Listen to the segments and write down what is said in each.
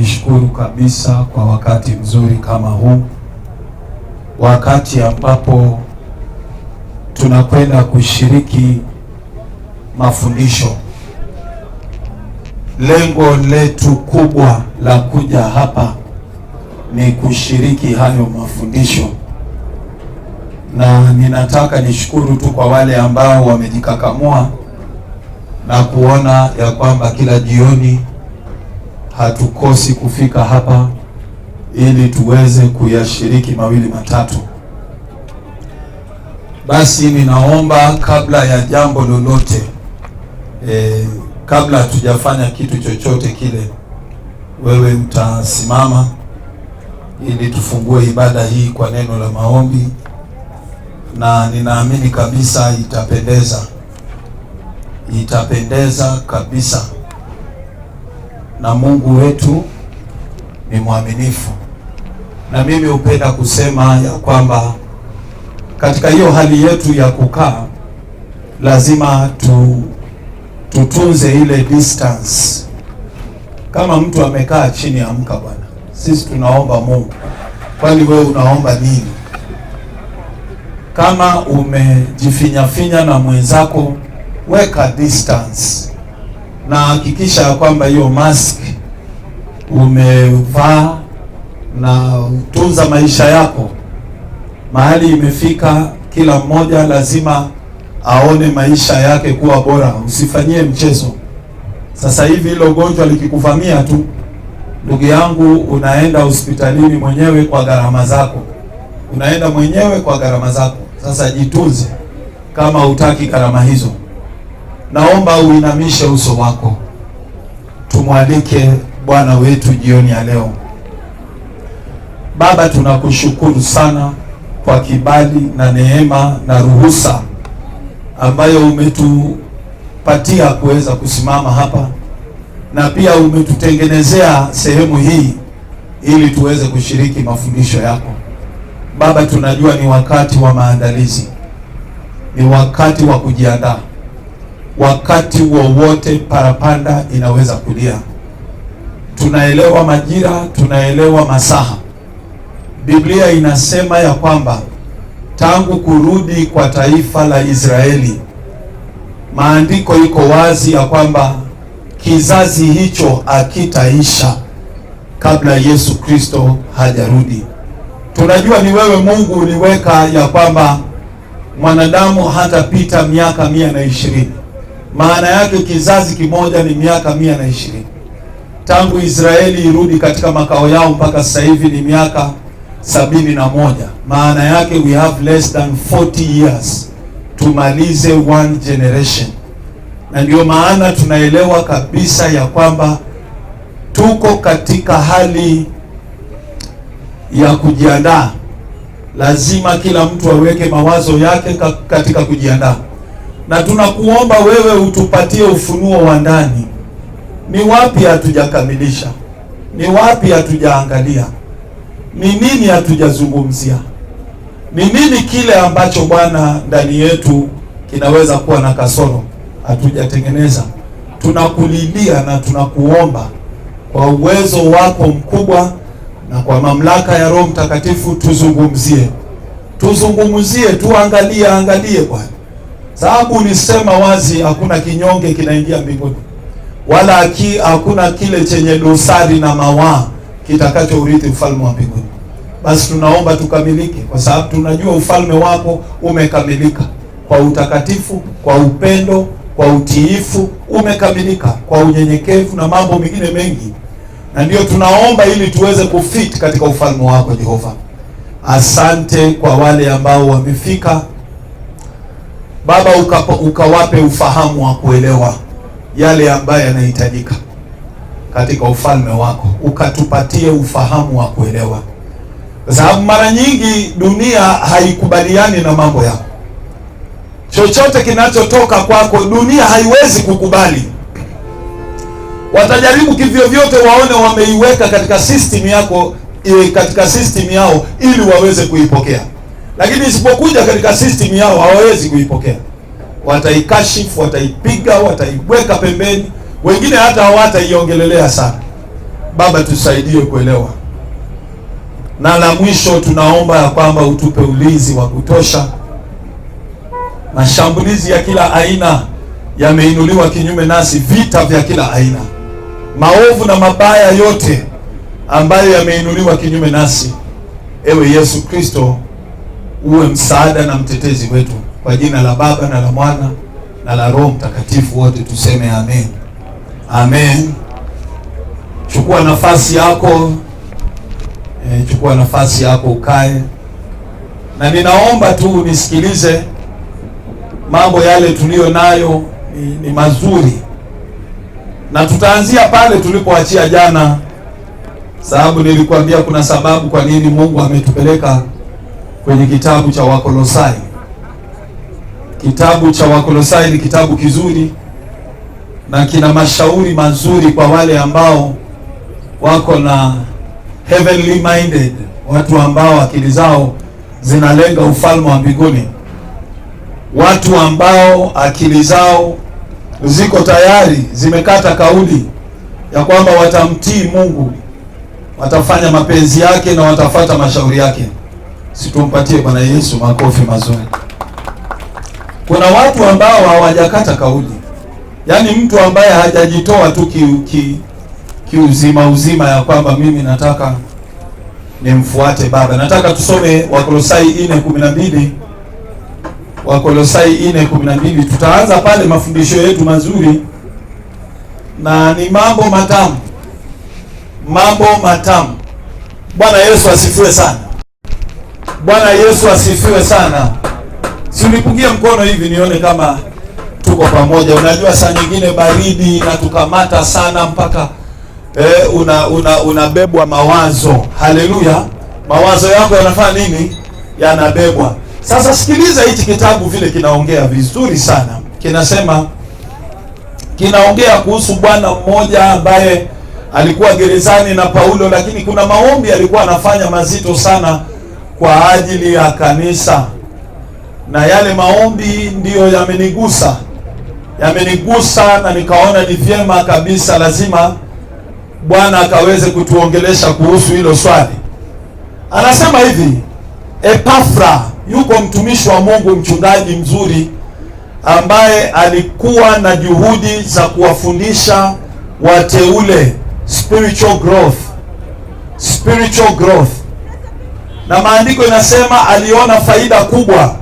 nishukuru kabisa kwa wakati mzuri kama huu, wakati ambapo tunakwenda kushiriki mafundisho. Lengo letu kubwa la kuja hapa ni kushiriki hayo mafundisho, na ninataka nishukuru tu kwa wale ambao wamejikakamua na kuona ya kwamba kila jioni hatukosi kufika hapa ili tuweze kuyashiriki mawili matatu. Basi ninaomba kabla ya jambo lolote, kabla hatujafanya kitu chochote kile, wewe utasimama ili tufungue ibada hii kwa neno la maombi, na ninaamini kabisa itapendeza kabisa, na Mungu wetu ni mwaminifu. Na mimi hupenda kusema ya kwamba katika hiyo hali yetu ya kukaa, lazima tutunze ile distance. Kama mtu amekaa chini, amka bwana, sisi tunaomba Mungu. Kwani wewe unaomba nini? Kama umejifinyafinya na mwenzako, weka distance, na hakikisha ya kwamba hiyo mask umevaa, na utunza maisha yako. Mahali imefika, kila mmoja lazima aone maisha yake kuwa bora. Usifanyie mchezo. Sasa hivi hilo gonjwa likikuvamia tu, ndugu yangu, unaenda hospitalini mwenyewe kwa gharama zako. Sasa jitunze kama hutaki gharama hizo. Naomba uinamishe uso wako, tumwalike Bwana wetu jioni ya leo. Baba, tunakushukuru sana kwa kibali na neema na ruhusa ambayo umetupatia kuweza kusimama hapa, na pia umetutengenezea sehemu hii ili tuweze kushiriki mafundisho yako. Baba, tunajua ni wakati wa maandalizi, ni wakati wa kujiandaa. Wakati wowote parapanda inaweza kulia. Tunaelewa majira, tunaelewa masaha. Biblia inasema ya kwamba tangu kurudi kwa taifa la Israeli, maandiko iko wazi ya kwamba kizazi hicho hakitaisha kabla Yesu Kristo hajarudi. Tunajua ni wewe Mungu uliweka ya kwamba mwanadamu hatapita miaka 120. Maana yake kizazi kimoja ni miaka 120. Tangu Israeli irudi katika makao yao mpaka sasa hivi ni miaka 71. Maana yake we have less than 40 years tumalize one generation. Na ndio maana tunaelewa kabisa ya kwamba tuko katika hali ya kujiandaa. Lazima kila mtu aweke mawazo yake katika kujiandaa. Na tunakuomba wewe utupatie ufunuo wa ndani. Ni wapi hatujakamilisha? Ni wapi hatujaangalia? Ni nini hatujazungumzia? Ni nini kile ambacho Bwana ndani yetu kinaweza kuwa na kasoro hatujatengeneza? Tunakulilia na tunakuomba kwa uwezo wako mkubwa na kwa mamlaka ya Roho Mtakatifu, tuzungumzie, tuangalie Bwana. Sababu ulisema wazi, hakuna kinyonge kinaingia mbinguni, wala hakuna kile chenye dosari na mawaa kitakacho urithi ufalme wa mbinguni. Basi tunaomba tukamilike, kwa sababu tunajua ufalme wako umekamilika kwa utakatifu, kwa upendo, kwa utiifu, umekamilika kwa unyenyekevu na mambo mengine mengi. Na ndio tunaomba ili tuweze kufit katika ufalme wako Jehova. Asante kwa wale ambao wamefika Baba, ukawape ufahamu wa kuelewa yale ambayo yanahitajika katika ufalme wako. Ukatupatie ufahamu wa kuelewa, kwa sababu mara nyingi dunia haikubaliani na mambo yako. Chochote kinachotoka kwako dunia haiwezi kukubali. Watajaribu kivyo vyote waone wameiweka katika system yako, katika system yao ili waweze kuipokea. Lakini isipokuja katika system yao hawawezi kuipokea. Wataikashifu, wataipiga, wataiweka pembeni. Wengine hata hawataiongelelea sana. Baba, tusaidie kuelewa. Na la mwisho, tunaomba ya kwamba utupe ulinzi wa kutosha. Mashambulizi ya kila aina yameinuliwa kinyume nasi, vita vya kila aina, maovu na mabaya yote ambayo yameinuliwa kinyume nasi. Ewe Yesu Kristo, uwe msaada na mtetezi wetu, kwa jina la Baba na la Mwana na la Roho Mtakatifu, wote tuseme amen. Amen. Chukua nafasi yako, chukua nafasi yako ukae, na ninaomba tu unisikilize. Mambo yale tuliyo nayo ni mazuri, na tutaanzia pale tulipoachia jana, sababu nilikuambia kuna sababu kwa nini Mungu ametupeleka kwenye kitabu cha Wakolosai. Kitabu cha Wakolosai ni kitabu kizuri na kina mashauri mazuri kwa wale ambao wako na heavenly minded, watu ambao akili zao zinalenga ufalme wa mbinguni, watu ambao akili zao ziko tayari zimekata kauli ya kwamba watamtii Mungu, watafanya mapenzi yake na watafuata mashauri yake. Situmpatie Bwana Yesu makofi mazuri. Kuna watu ambao hawajakata kauli, yaani mtu ambaye hajajitoa tu uzima ya kwamba mimi nataka nimfuate Baba. Nataka tusome Wakolosai 4:12. Wakolosai 4:12. Tutaanza pale mafundisho yetu mazuri, na ni mambo matamu, mambo matamu. Bwana Yesu asifiwe sana. Bwana Yesu asifiwe sana. Si unipungie mkono hivi nione kama tuko pamoja. Unajua saa nyingine baridi inatukamata sana mpaka unabebwa mawazo. Haleluya. Mawazo yako yanafanya nini? Yanabebwa. Sasa sikiliza hichi kitabu vile kinaongea vizuri sana. Kinasema, kinaongea kuhusu bwana mmoja ambaye alikuwa gerezani na Paulo, lakini kuna maombi alikuwa anafanya mazito sana kwa ajili ya kanisa, na yale maombi ndiyo yamenigusa na nikaona ni vyema kabisa, lazima Bwana akaweze kutuongelesha kuhusu hilo swali. Anasema hivi: Epafra, yuko mtumishi wa Mungu, mchungaji mzuri ambaye alikuwa na juhudi za kuwafundisha wateule spiritual growth. Na maandiko inasema aliona faida kubwa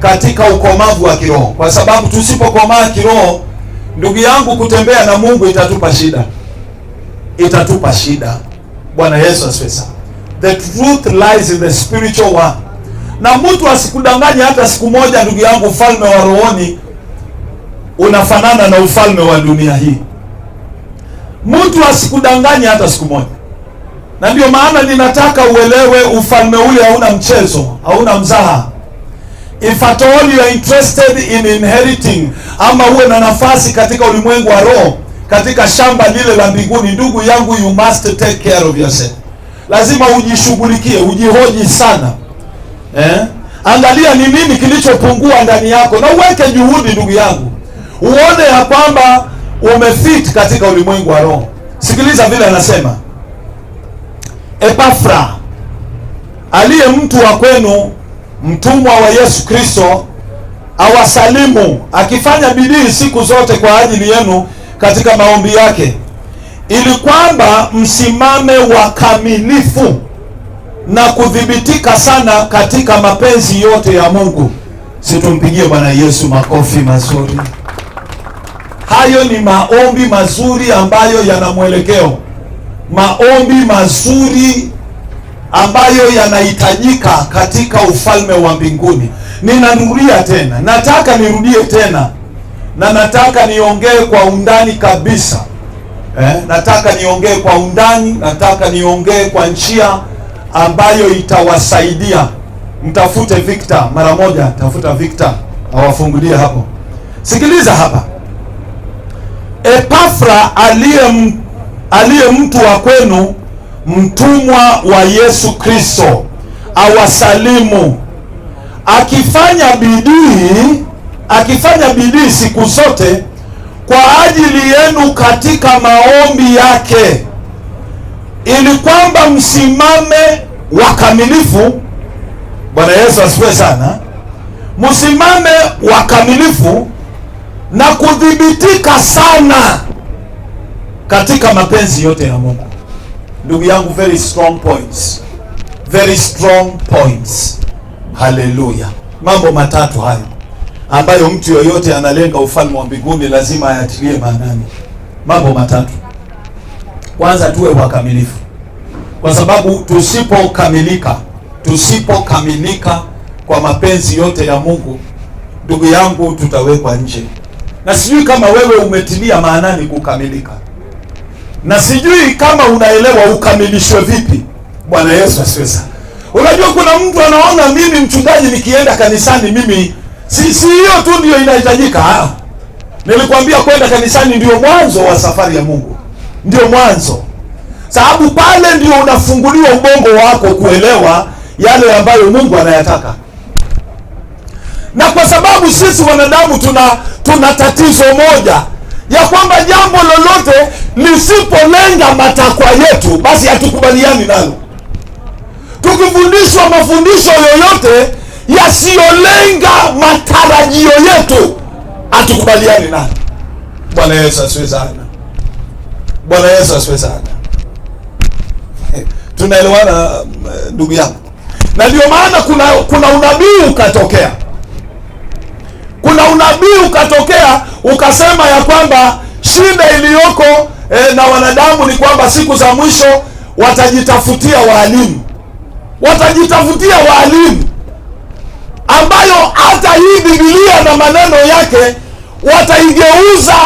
katika ukomavu wa kiroho, kwa sababu tusipokomaa kiroho, ndugu yangu, kutembea na Mungu itatupa shida. Bwana Yesu asifiwe sana. The truth lies in the spiritual one. Na mtu asikudanganye hata siku moja, ndugu yangu, ufalme wa rohoni unafanana na ufalme wa dunia hii. Mtu asikudanganye hata siku moja. Na ndio maana ninataka uelewe, ufalme ule hauna mchezo, hauna mzaha. If at all you are interested in inheriting, ama uwe na nafasi katika ulimwengu wa roho, katika shamba lile la mbinguni, ndugu yangu, you must take care of yourself. Lazima ujishughulikie, ujihoji sana. Angalia ni nini kilichopungua ndani yako, na uweke juhudi, ndugu yangu, uone ya kwamba umefit katika ulimwengu wa roho. Sikiliza vile anasema: Epafra, aliye mtu wa kwenu, mtumwa wa Yesu Kristo, awasalimu, akifanya bidii siku zote kwa ajili yenu katika maombi yake, ili kwamba msimame wakamilifu na kudhibitika sana katika mapenzi yote ya Mungu. Situmpigie Bwana Yesu makofi mazuri. Hayo ni maombi mazuri ambayo yana mwelekeo, maombi mazuri ambayo yanahitajika katika ufalme wa mbinguni. Ninarudia tena, nataka nirudie tena, na nataka niongee kwa undani kabisa. Nataka niongee kwa undani, nataka niongee kwa njia ambayo itawasaidia. Mtafute Victor mara moja, tafuta Victor awafungulie hapo. Sikiliza hapa: Epafra, aliye mtu wa kwenu, mtumwa wa Yesu Kristo, awasalimu, akifanya bidii siku zote kwa ajili yenu katika maombi yake. ili kwamba msimame wakamilifu. Bwana Yesu asifiwe sana. Msimame wakamilifu na kudhibitika sana katika mapenzi yote ya Mungu. Ndugu yangu, very strong points. Very strong points. Haleluya. Mambo matatu hayo ambayo mtu yoyote analenga ufalme wa mbinguni lazima ayatilie maanani. Mambo matatu. Kwanza, tuwe wakamilifu. Kwa sababu tusipokamilika kwa mapenzi yote ya Mungu, ndugu yangu, tutawekwa nje. Na sijui kama wewe umetilia maanani kukamilika, na sijui kama unaelewa ukamilishwe vipi. Bwana Yesu asifiwe sana. Unajua kuna mtu anaona mimi mchungaji nikienda kanisani mimi si hiyo tu ndio inahitajika. Nilikwambia kwenda kanisani ndio mwanzo wa safari ya Mungu. Ndio mwanzo. Sababu pale ndio unafunguliwa ubongo wako kuelewa yale ambayo Mungu anayataka. Na kwa sababu sisi wanadamu tuna tatizo moja ya kwamba jambo lolote lisipolenga matakwa yetu basi hatukubaliani nalo. Tukifundishwa mafundisho yoyote yasiyolenga matarajio yetu hatukubaliani nalo. Bwana Yesu asifiwe sana. Bwana Yesu asifiwe sana. Tunaelewana ndugu yangu? Na ndio maana kuna unabii ukatokea. Kuna unabii ukatokea ukasema ya kwamba shida iliyoko na wanadamu ni kwamba siku za mwisho watajitafutia waalimu. Watajitafutia waalimu ambayo hata hii Biblia na maneno yake wataigeuza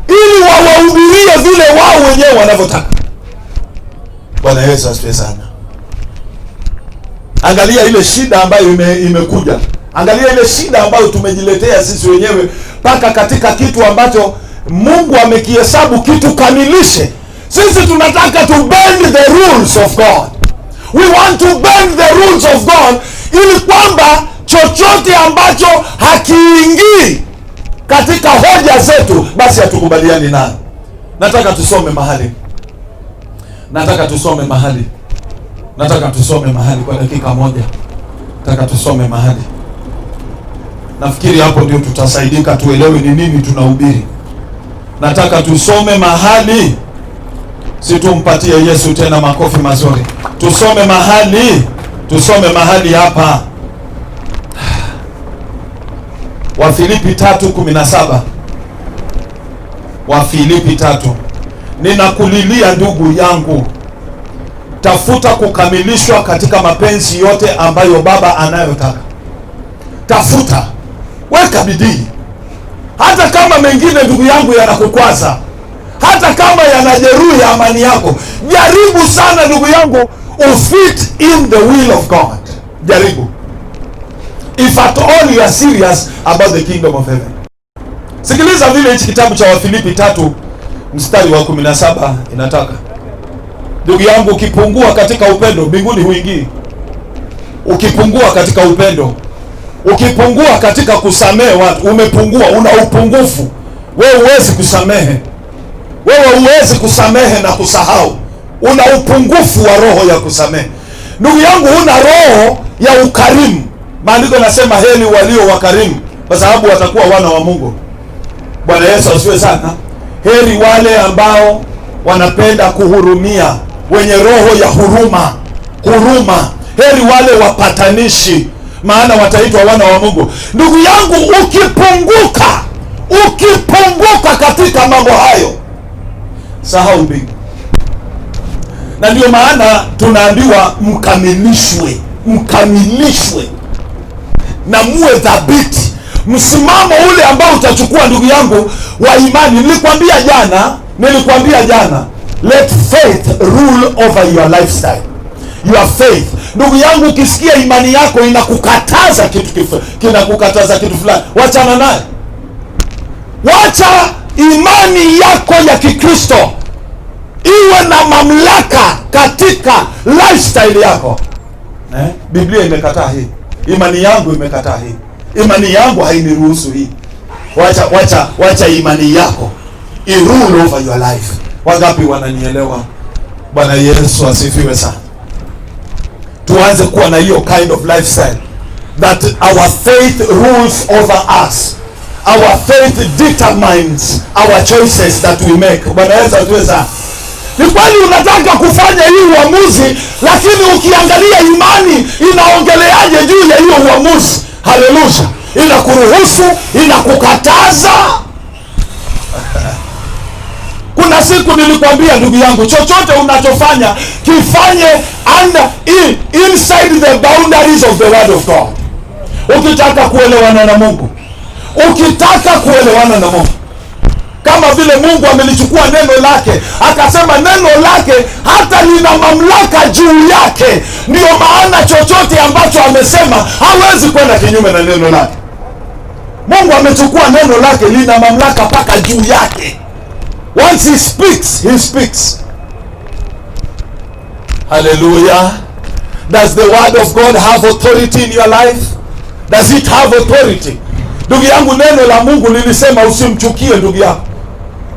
ili wawahubirie vile wao wenyewe wanavyotaka. Bwana Yesu asifiwe sana. Angalia ile shida ambayo imekuja. Angalia ile shida ambayo tumejiletea sisi wenyewe mpaka katika kitu ambacho Mungu amekihesabu kitu kamilishe. Sisi tunataka to bend the rules of God. We want to bend the rules of God ili kwamba chochote ambacho hakiingii katika hoja zetu basi hatukubaliani nayo. Nataka tusome mahali kwa dakika moja. Nataka tusome mahali. Nafikiri hapo ndio tutasaidika tuelewe ni nini tunahubiri. Nataka tusome mahali. Situmpatie Yesu tena makofi mazuri. Tusome mahali hapa. Wafilipi 3:17. Wafilipi 3. Ninakulilia ndugu yangu, tafuta kukamilishwa katika mapenzi yote ambayo Baba anayotaka. Tafuta, weka bidii. Hata kama mengine ndugu yangu yanakukwaza, hata kama yanajeruhi amani yako, jaribu sana ndugu yangu ufit in the will of God. Jaribu. If at all you are serious about the kingdom of heaven. Sikiliza vile hichi kitabu cha Wafilipi 3 mstari wa 17 inataka. Ndugu yangu, ukipungua katika upendo mbinguni huingii. Ukipungua katika upendo, ukipungua katika kusamehe watu, umepungua, una upungufu. Wewe huwezi kusamehe. Wewe huwezi kusamehe na kusahau. Una upungufu wa roho ya kusamehe. Ndugu yangu, una roho ya ukarimu. Maandiko yanasema heri walio wakarimu kwa sababu watakuwa wana wa Mungu. Bwana Yesu asifiwe sana. Heri wale ambao wanapenda kuhurumia, wenye roho ya huruma. Heri wale wapatanishi, maana wataitwa wana wa Mungu. Ndugu yangu, ukipunguka katika mambo hayo, sahau mbingu. Na ndio maana tunaambiwa mkamilishwe na muwe thabiti. Msimamo ule ambao utachukua ndugu yangu wa imani. Nilikwambia jana, let faith rule over your lifestyle. Your faith. Ndugu yangu, ukisikia imani yako inakukataza kitu fulani, wachana naye. Wacha imani yako ya Kikristo iwe na mamlaka katika lifestyle yako. Biblia imekataa hii. Imani yangu imekataa hii. Imani yangu hainiruhusu hii. Wacha imani yako i rule over your life. Wangapi wananielewa? Bwana Yesu asifiwe sana. Tuanze kuwa na hiyo kind of lifestyle that our faith rules over us. Our faith determines our choices that we make. Bwana Yesu asifiwe sana. Ni kweli unataka kufanya hii uamuzi, lakini ukiangalia imani inaongeleaje juu ya hiyo uamuzi? Haleluya. Inakuruhusu, inakukataza. Kuna siku nilikwambia ndugu yangu, chochote unachofanya kifanye inside the boundaries of the word of God. Ukitaka kuelewana na Mungu, kama vile Mungu amelichukua neno lake, akasema neno lake hata lina mamlaka juu yake. Ndio maana chochote ambacho amesema hawezi kwenda kinyume na neno lake. Mungu amechukua neno lake, lina mamlaka paka juu yake. Once he speaks, he speaks. Hallelujah. Does the word of God have authority in your life? Does it have authority? Ndugu yangu, neno la Mungu lilisema usimchukie ndugu yako.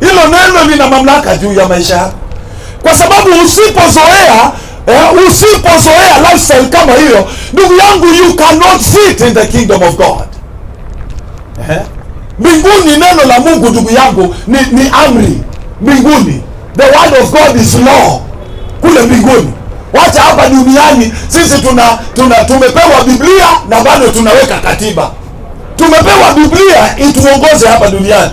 Hilo neno lina mamlaka juu ya maisha yako. Kwa sababu usipozoea lifestyle kama hiyo, ndugu yangu, you cannot sit in the kingdom of God. Mbinguni neno la Mungu ndugu yangu ni amri. Mbinguni the word of God is law. Kule mbinguni. Wacha hapa duniani sisi tumepewa Biblia na bado tunaweka katiba. Tumepewa Biblia ituongoze hapa duniani.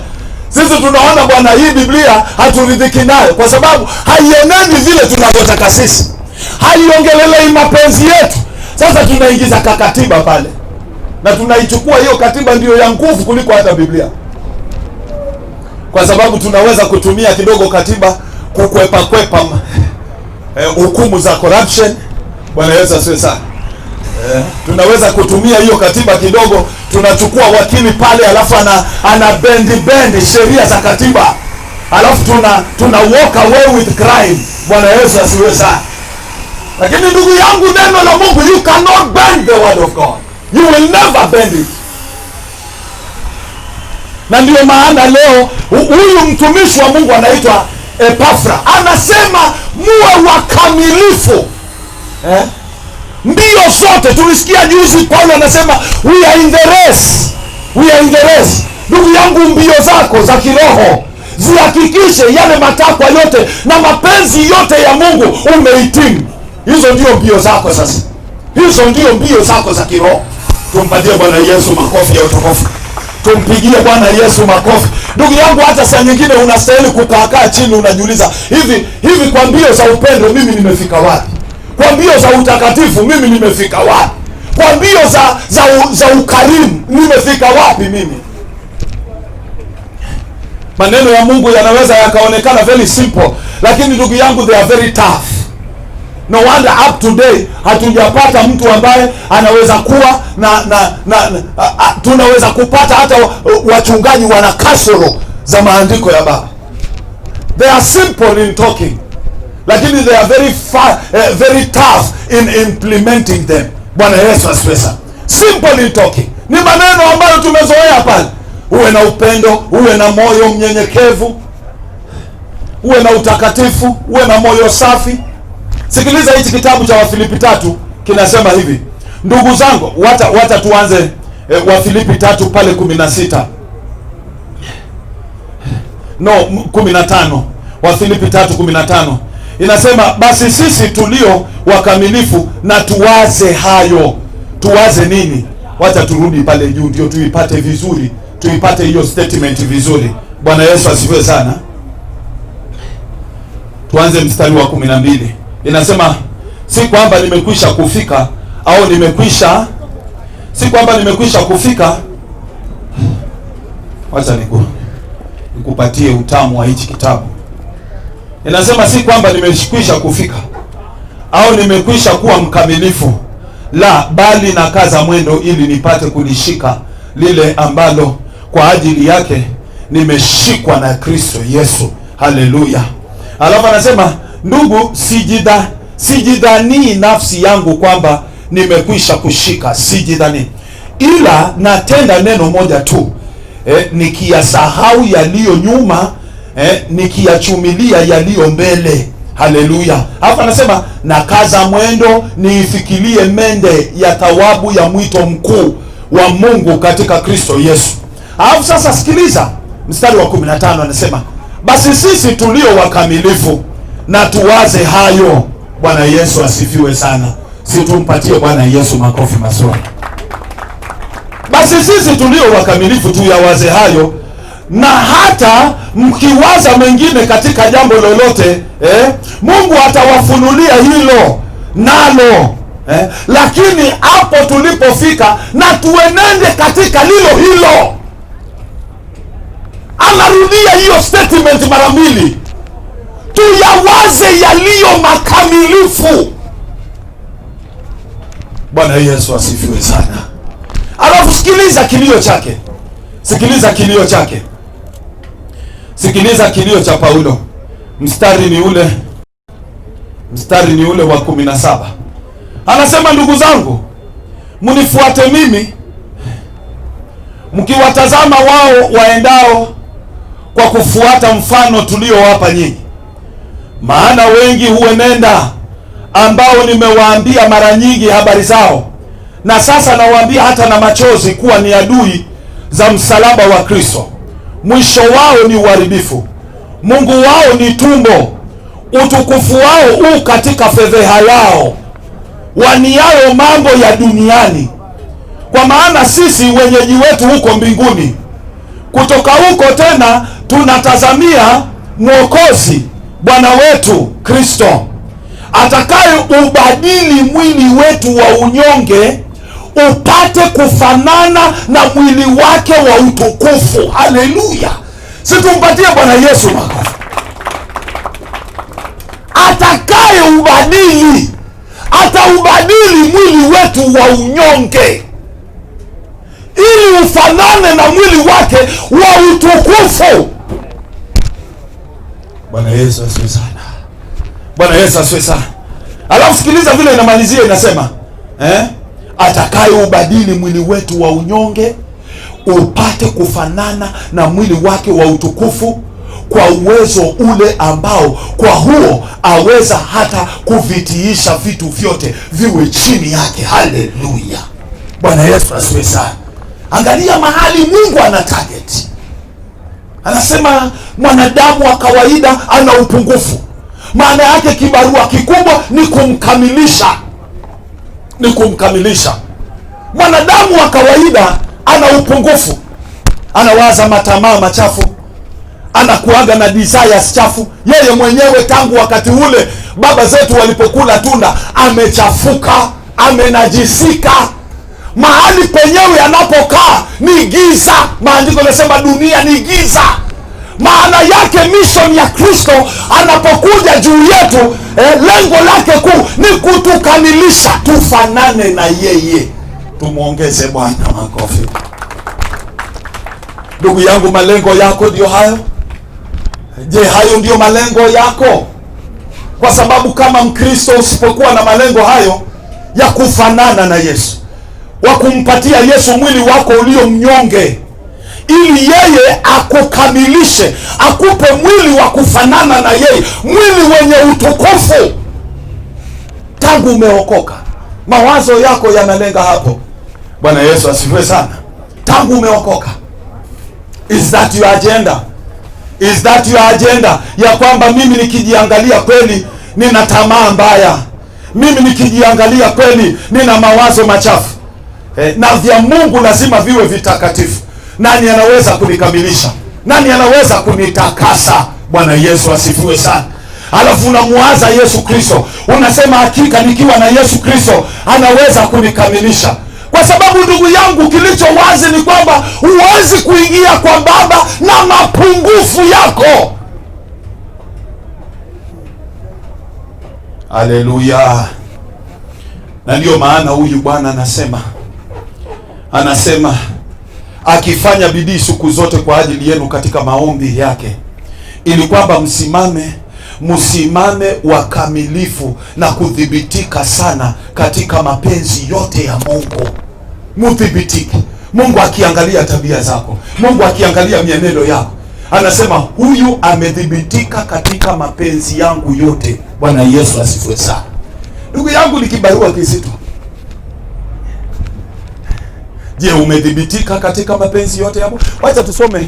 Sisi tunaona bwana, hii Biblia haturidhiki nayo kwa sababu haioneni vile tunavyotaka sisi. Haiongelelei mapenzi yetu. Sasa tunaingiza katiba pale. Na tunaichukua hiyo katiba ndio ya nguvu kuliko hata Biblia. Kwa sababu tunaweza kutumia kidogo katiba kukwepa hukumu za corruption. Bwana Yesu asifiwe sana. Tunaweza kutumia hiyo katiba kidogo, tunachukua wakili pale, alafu ana bend sheria za katiba, alafu tuna walk away with crime. Bwana Yesu asifiwe sana. Lakini ndugu yangu, neno la Mungu, you cannot bend the word of God. You will never bend it. Na ndio maana leo huyu mtumishi wa Mungu anaitwa Epafra anasema muwe wakamilifu. Mbio sote tulisikia juzi Paulo anasema we are in the race. We are in the race. Ndugu yangu, mbio zako za kiroho zihakikishe yale matakwa yote na mapenzi yote ya Mungu umehitimu. Hizo ndio mbio zako sasa. Hizo ndio mbio zako za kiroho. Tumpatie Bwana Yesu makofi ya utukufu. Tumpigie Bwana Yesu makofi. Ndugu yangu, hata saa nyingine unastahili kukaa chini unajiuliza, hivi kwa mbio za upendo mimi nimefika wapi? Kwa mbio za utakatifu mimi nimefika wapi? Kwa mbio za ukarimu nimefika wapi mimi? Maneno ya Mungu yanaweza yakaonekana very simple, lakini ndugu yangu, they are very tough. No wonder up to today hatujapata mtu ambaye anaweza kuwa tunaweza kupata hata wachungaji wana kasoro za maandiko ya Baba. They are simple in talking, lakini they are very tough in implementing them. Bwana Yesu asifiwe. Simple in talking ni maneno ambayo tumezoea pale. Uwe na upendo, uwe na moyo mnyenyekevu, uwe na utakatifu, uwe na moyo safi. Sikiliza hichi kitabu cha Wafilipi 3 kinasema hivi. Ndugu zangu, wacha tuanze Wafilipi 3 pale 16. No, 15. Wafilipi 3:15. Inasema basi sisi tulio wakamilifu na tuwaze hayo. Tuwaze nini? Wacha turudi pale juu ndio tuipate vizuri. Tuipate hiyo statement vizuri. Bwana Yesu asifiwe sana. Tuanze mstari wa 12. Inasema si kwamba nimekwisha kufika au si kwamba nimekwisha kufika. Wacha nikupatie utamu wa hichi kitabu. Inasema si kwamba nimekwisha kufika au nimekwisha kuwa mkamilifu, la bali nakaza mwendo ili nipate kulishika lile ambalo kwa ajili yake nimeshikwa na Kristo Yesu. Haleluya. Alafu anasema ndugu, sijidhani nafsi yangu kwamba nimekwisha kushika, sijidhani, ila natenda neno moja tu, nikiyasahau yaliyo nyuma, nikiyachumilia yaliyo mbele. Haleluya. Alafu anasema na kaza mwendo niifikirie mende ya thawabu ya mwito mkuu wa Mungu katika Kristo Yesu. Alafu sasa sikiliza mstari wa 15 anasema basi sisi tulio wakamilifu na tuwaze hayo. Bwana Yesu asifiwe sana. Si tumpatie Bwana Yesu makofi mazuri. Basi sisi tulio wakamilifu tuyawaze hayo, na hata mkiwaza mengine katika jambo lolote, Mungu atawafunulia hilo nalo. Lakini hapo tulipofika, na tuenende katika lilo hilo. Anarudia hiyo statement mara mbili. Tuyawaze yaliyo makamilifu. Bwana Yesu asifiwe sana. Alafu sikiliza kilio chake. Sikiliza kilio chake. Sikiliza kilio cha Paulo. Mstari ni ule wa 17. Anasema ndugu zangu, mnifuate mimi mkiwatazama wao waendao kwa kufuata mfano tuliowapa nyinyi. Maana wengi huenenda ambao nimewaambia mara nyingi habari zao, na sasa nawaambia hata na machozi, kuwa ni adui za msalaba wa Kristo. Mwisho wao ni uharibifu, Mungu wao ni tumbo, utukufu wao katika fedheha yao, waniao mambo ya duniani. Kwa maana sisi wenyeji wetu huko mbinguni, kutoka huko tena tunatazamia Mwokozi Bwana wetu Kristo, atakaye ubadili mwili wetu wa unyonge upate kufanana na mwili wake wa utukufu. Haleluya. Situmpatie Bwana Yesu makofi. Atakaye ubadili, ataubadili mwili wetu wa unyonge ili ufanane na mwili wake wa utukufu. Bwana Yesu asifiwe sana. Bwana Yesu asifiwe sana. Alafu sikiliza vile inamalizia, inasema atakaye ubadili mwili wetu wa unyonge upate kufanana na mwili wake wa utukufu, kwa uwezo ule ambao kwa huo aweza hata kuvitiisha vitu vyote viwe chini yake. Haleluya. Bwana Yesu asifiwe sana. Angalia mahali Mungu ana target. Anasema mwanadamu wa kawaida ana upungufu. Maana yake kibarua kikubwa ni kumkamilisha. Ni kumkamilisha. Mwanadamu wa kawaida ana upungufu. Anawaza matamaa machafu. Anakuaga na desires chafu. Yeye mwenyewe tangu wakati ule baba zetu walipokula tunda amechafuka, amenajisika. Mahali penyewe anapokaa ni giza. Maandiko yanasema dunia ni giza. Maana yake mission ya Kristo anapokuja juu yetu, lengo lake kuu ni kutukamilisha tufanane na yeye. Tumuongeze Bwana makofi. Ndugu yangu, malengo yako ndio hayo? Je, hayo ndio malengo yako? Kwa sababu kama Mkristo usipokuwa na malengo hayo ya kufanana na Yesu, wa kumpatia Yesu mwili wako ulio mnyonge, ili yeye akukamilishe, akupe mwili wa kufanana na yeye, mwili wenye utukufu. Tangu umeokoka, mawazo yako yanalenga hapo. Bwana Yesu asifiwe sana. Tangu umeokoka, is that your agenda? Is that your agenda? Ya kwamba mimi nikijiangalia kweli nina tamaa mbaya, mimi nikijiangalia kweli nina mawazo machafu, na vya Mungu lazima viwe vitakatifu. Nani anaweza kunikamilisha? Nani anaweza kunitakasa? Bwana Yesu asifiwe sana. Alafu unamuwaza Yesu Kristo, unasema hakika nikiwa na Yesu Kristo anaweza kunikamilisha. Kwa sababu ndugu yangu, kilicho wazi ni kwamba huwezi kuingia kwa Baba na mapungufu yako. Haleluya. Na ndio maana huyu Bwana anasema akifanya bidii siku zote kwa ajili yenu katika maombi yake, ili kwamba msimame wakamilifu na kudhibitika sana katika mapenzi yote ya Mungu. Mudhibitike. Mungu akiangalia tabia zako, Mungu akiangalia mienendo yako, Anasema huyu amedhibitika katika mapenzi yangu yote. Bwana Yesu asifiwe sana. Ndugu yangu, ni kibarua kizito. Je, umedhibitika katika mapenzi yote ya Mungu? Wacha tusome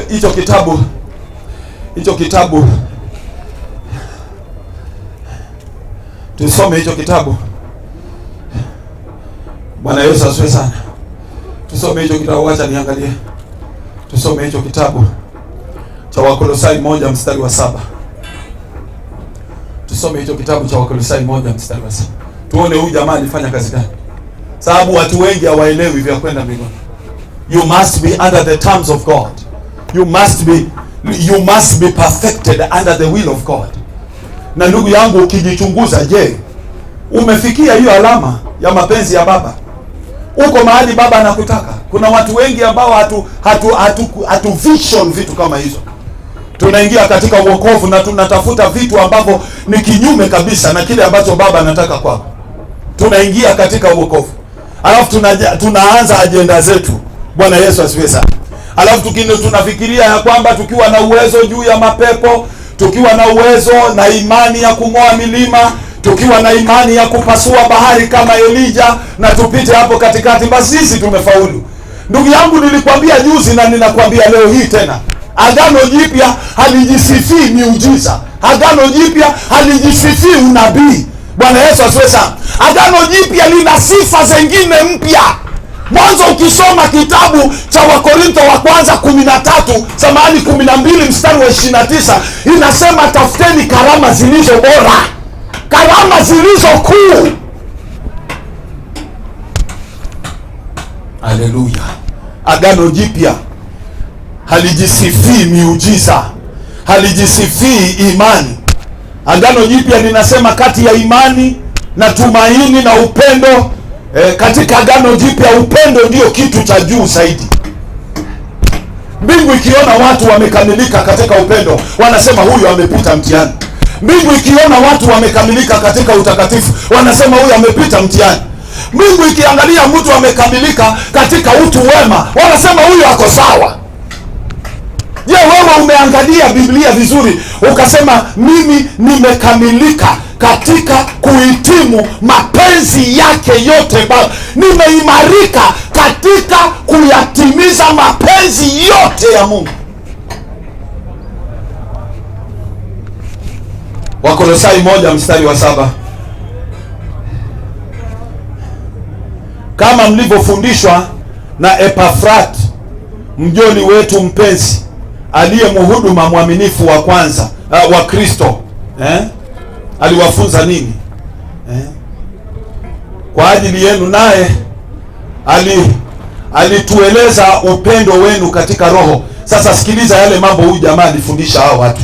hicho kitabu. Tusome hicho kitabu. Bwana Yesu asifiwe sana. Tusome hicho kitabu, wacha niangalie. Tusome hicho kitabu cha Wakolosai 1 mstari wa 7. Tusome hicho kitabu cha Wakolosai 1 mstari wa 7. Tuone huyu jamaa alifanya kazi gani. Sababu watu wengi hawaelewi vya kwenda mbinguni. You must be under the terms of God. You must be perfected under the will of God. Na ndugu yangu, ukijichunguza, je, umefikia hiyo alama ya mapenzi ya Baba? Uko mahali Baba anakutaka? Kuna watu wengi ambao hatu vision vitu kama hizo. Tunaingia katika wokovu na tunatafuta vitu ambavyo ni kinyume kabisa na kile ambacho Baba anataka kwako. Tunaingia katika wokovu, alafu tunaanza ajenda zetu. Bwana Yesu asifiwe sana. Alafu tunafikiria ya kwamba tukiwa na uwezo juu ya mapepo, tukiwa na uwezo na imani ya kung'oa milima, tukiwa na imani ya kupasua bahari kama Elija na tupite hapo katikati, basi sisi tumefaulu. Ndugu yangu, nilikwambia juzi na ninakwambia leo hii tena, Agano Jipya halijisifii miujiza. Agano Jipya halijisifii unabii. Bwana Yesu asifiwe sana. Agano Jipya lina sifa zingine mpya. Mwanzo ukisoma kitabu cha Wakorintho wa kwanza 12 mstari wa 29, inasema tafuteni karama zilizo bora, karama zilizo kuu. Haleluya. Agano Jipya halijisifii miujiza, halijisifii imani. Agano Jipya linasema kati ya imani na tumaini na upendo. Katika Agano Jipya upendo ndio kitu cha juu zaidi. Mbingu ikiona watu wamekamilika katika upendo, wanasema huyu amepita mtihani. Mbingu ikiona watu wamekamilika katika utakatifu, wanasema huyu amepita mtihani. Mbingu ikiangalia mtu amekamilika katika utu wema, wanasema huyu ako sawa. Je, wewe umeangalia Biblia vizuri ukasema mimi nimekamilika katika kuhitimu mapenzi yake yote Baba? Nimeimarika katika kuyatimiza mapenzi yote ya Mungu. Wakolosai 1 mstari wa 7. Kama mlivyofundishwa na Epafrat, mjoli wetu mpenzi, aliye mhuduma mwaminifu wa kwanza wa Kristo. Aliwafunza nini? Kwa ajili yenu, naye alitueleza upendo wenu katika roho. Sasa sikiliza yale mambo huyu jamaa alifundisha hao watu.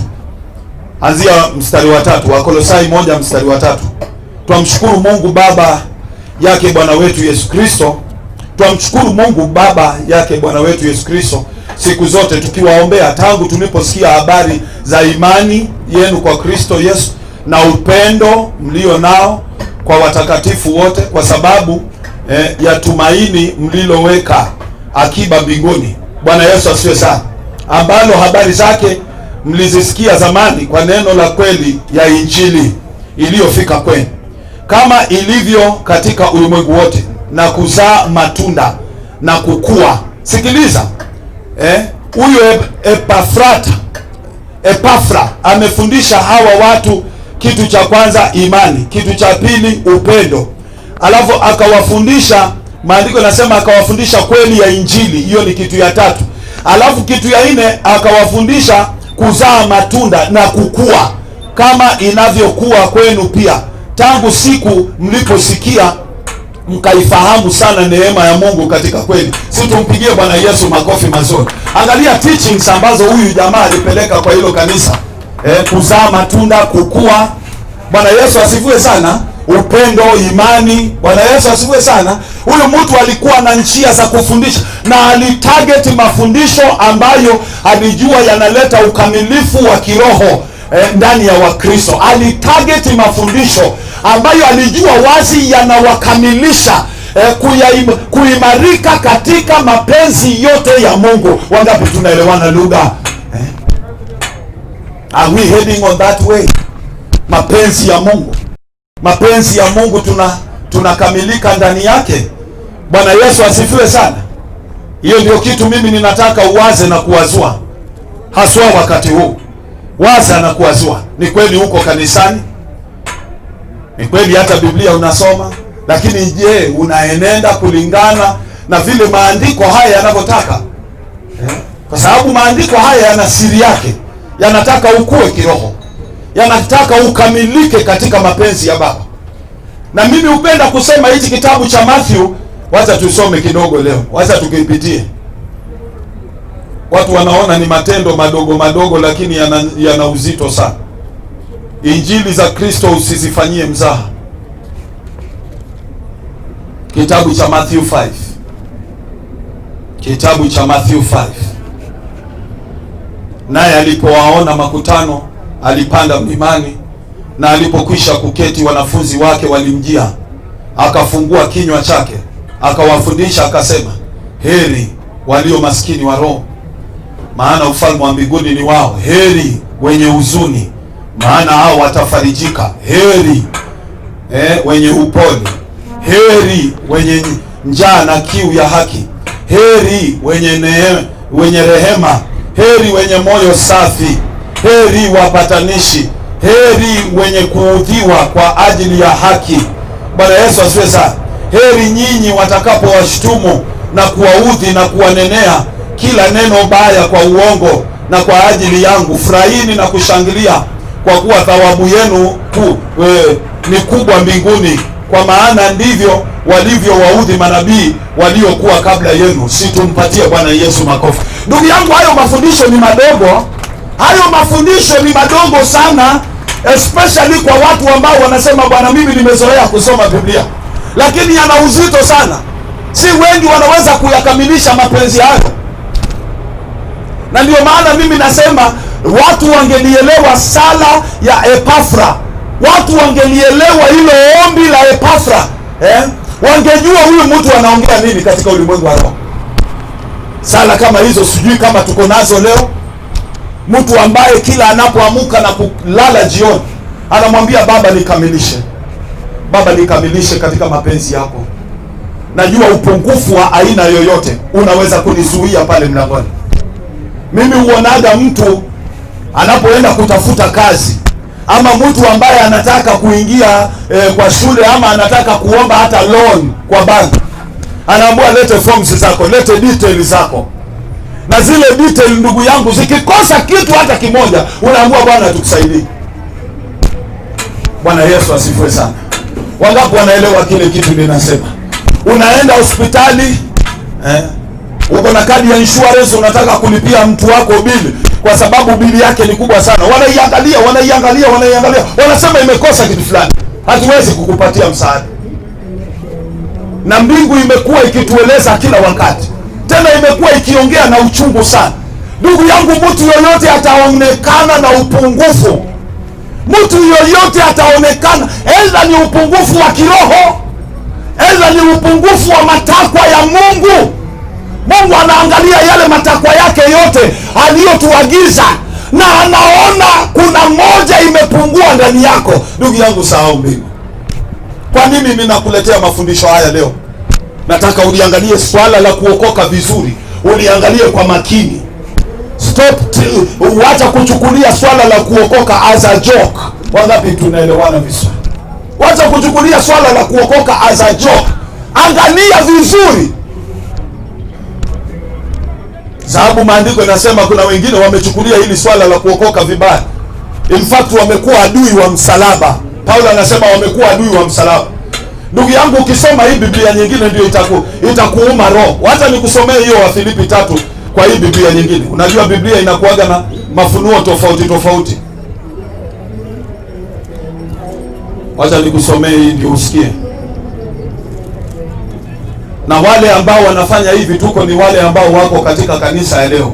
Anzia mstari wa 3, Wakolosai 1 mstari wa 3. Twamshukuru Mungu Baba yake Bwana wetu Yesu Kristo. Twamshukuru Mungu Baba yake Bwana wetu Yesu Kristo siku zote, tukiwaombea tangu tuliposikia habari za imani yenu kwa Kristo Yesu na upendo mlio nao kwa watakatifu wote, kwa sababu ya tumaini mliloweka akiba mbinguni. Bwana Yesu asifiwe sana. Ambalo habari zake mlizisikia zamani kwa neno la kweli ya Injili iliyofika kwenu, kama ilivyo katika ulimwengu wote, na kuzaa matunda na kukua. Sikiliza, huyu Epafra amefundisha hawa watu kitu cha kwanza imani, kitu cha pili upendo, alafu akawafundisha, maandiko yanasema akawafundisha kweli ya Injili, hiyo ni kitu ya tatu. Alafu kitu ya 4 akawafundisha kuzaa matunda na kukua, kama inavyokuwa kwenu pia, tangu siku mliposikia mkaifahamu sana neema ya Mungu katika kweli. Si tumpigie Bwana Yesu makofi mazuri. Angalia teachings ambazo huyu jamaa alipeleka kwa hilo kanisa. Kuzaa matunda, kukua. Bwana Yesu asifiwe sana. Upendo, imani. Bwana Yesu asifiwe sana. Huyu mtu alikuwa na njia za kufundisha na alitarget mafundisho ambayo alijua yanaleta ukamilifu wa kiroho ndani ya Wakristo. Alitarget mafundisho ambayo alijua wazi yanawakamilisha kuimarika katika mapenzi yote ya Mungu. Wangapi tunaelewana lugha? Are we heading on that way? Mapenzi ya Mungu, mapenzi ya Mungu tunakamilika ndani yake. Bwana Yesu asifiwe sana. Hiyo ndio kitu mimi ninataka uwaze na kuwazua, haswa wakati huu. Waza na kuwazua. Ni kweli uko kanisani, ni kweli hata Biblia unasoma, lakini je, unaenenda kulingana na vile maandiko haya yanavyotaka? Kwa sababu maandiko haya yana siri yake, yanataka ukue kiroho, yanataka ukamilike katika mapenzi ya Baba. Na mimi hupenda kusema hichi kitabu cha Matthew, wacha tusome kidogo leo, wacha tukipitie. Watu wanaona ni matendo madogo madogo, lakini yana uzito sana. Injili za Kristo usizifanyie mzaha. Kitabu cha Matthew 5. Kitabu cha Matthew 5. Naye alipowaona makutano, alipanda mlimani, na alipokwisha kuketi, wanafunzi wake walimjia. Akafungua kinywa chake, akawafundisha akasema, heri walio maskini wa roho, maana ufalme wa mbinguni ni wao. Heri wenye huzuni, maana hao watafarijika. Heri wenye upole. Heri wenye njaa na kiu ya haki. Heri wenye rehema. Heri wenye moyo safi. Heri wapatanishi. Heri wenye kuudhiwa kwa ajili ya haki. Bwana Yesu asifiwe sana. Heri nyinyi watakapowashtumu na kuwaudhi na kuwanenea kila neno baya kwa uongo na kwa ajili yangu. Furahini na kushangilia, kwa kuwa thawabu yenu ni kubwa mbinguni, kwa maana ndivyo walivyowaudhi manabii waliokuwa kabla yenu. Situmpatie Bwana Yesu makofi. Ndugu yangu, hayo mafundisho ni madogo. Hayo mafundisho ni madogo sana, especially kwa watu ambao wanasema, bwana, mimi nimezoea kusoma Biblia, lakini yana uzito sana. Si wengi wanaweza kuyakamilisha mapenzi hayo. Na ndio maana mimi nasema watu wangelielewa sala ya Epafra, watu wangelielewa hilo ombi la Epafra, wangejua huyu mtu anaongea nini katika ulimwengu wa roho. Sala kama hizo sijui kama tuko nazo leo. Mtu ambaye kila anapoamuka na kulala jioni anamwambia Baba nikamilishe, Baba nikamilishe katika mapenzi yako. Najua upungufu wa aina yoyote unaweza kunizuia pale mlangoni. Mimi huonaga mtu anapoenda kutafuta kazi, ama mtu ambaye anataka kuingia kwa shule, ama anataka kuomba hata loan kwa banki, anaambiwa lete forms zako, lete details zako. Na zile detail, ndugu yangu, zikikosa kitu hata kimoja, unaambiwa bwana tukusaidie. Bwana Yesu asifiwe sana. Wangapi wanaelewa kile kitu ninasema? Unaenda hospitali, uko na kadi ya insurance, unataka kulipia mtu wako bili, kwa sababu bili yake ni kubwa sana. Wanaiangalia, wanasema imekosa kitu fulani, hatuwezi kukupatia msaada. Na mbingu imekuwa ikitueleza kila wakati, tena imekuwa ikiongea na uchungu sana. Ndugu yangu, mtu yoyote ataonekana na upungufu, mtu yoyote ataonekana, aidha ni upungufu wa kiroho, aidha ni upungufu wa matakwa ya Mungu. Mungu anaangalia yale matakwa yake yote aliyotuagiza, na anaona kuna moja imepungua ndani yako. Ndugu yangu, sahau mbingu. Kwa nini mimi nakuletea mafundisho haya leo? Nataka uliangalie swala la kuokoka vizuri, uliangalie kwa makini. Wacha kuchukulia swala la kuokoka as a joke. Wangapi tunaelewana vizuri? Wacha kuchukulia swala la kuokoka as a joke. Angalia vizuri, sababu maandiko yanasema kuna wengine wamechukulia hili swala la kuokoka vibaya. In fact, wamekuwa adui wa msalaba. Paulo anasema wamekuwa adui wa msalaba. Ndugu yangu, ukisoma hii Biblia nyingine ndio itakuuma roho. Wacha nikusomee hiyo wa Filipi 3 kwa hii Biblia nyingine. Unajua Biblia inakuaga na mafunuo tofauti. Wacha nikusomee hii ndio usikie. Na wale ambao wanafanya hivi tuko ni wale ambao wako katika kanisa ya leo.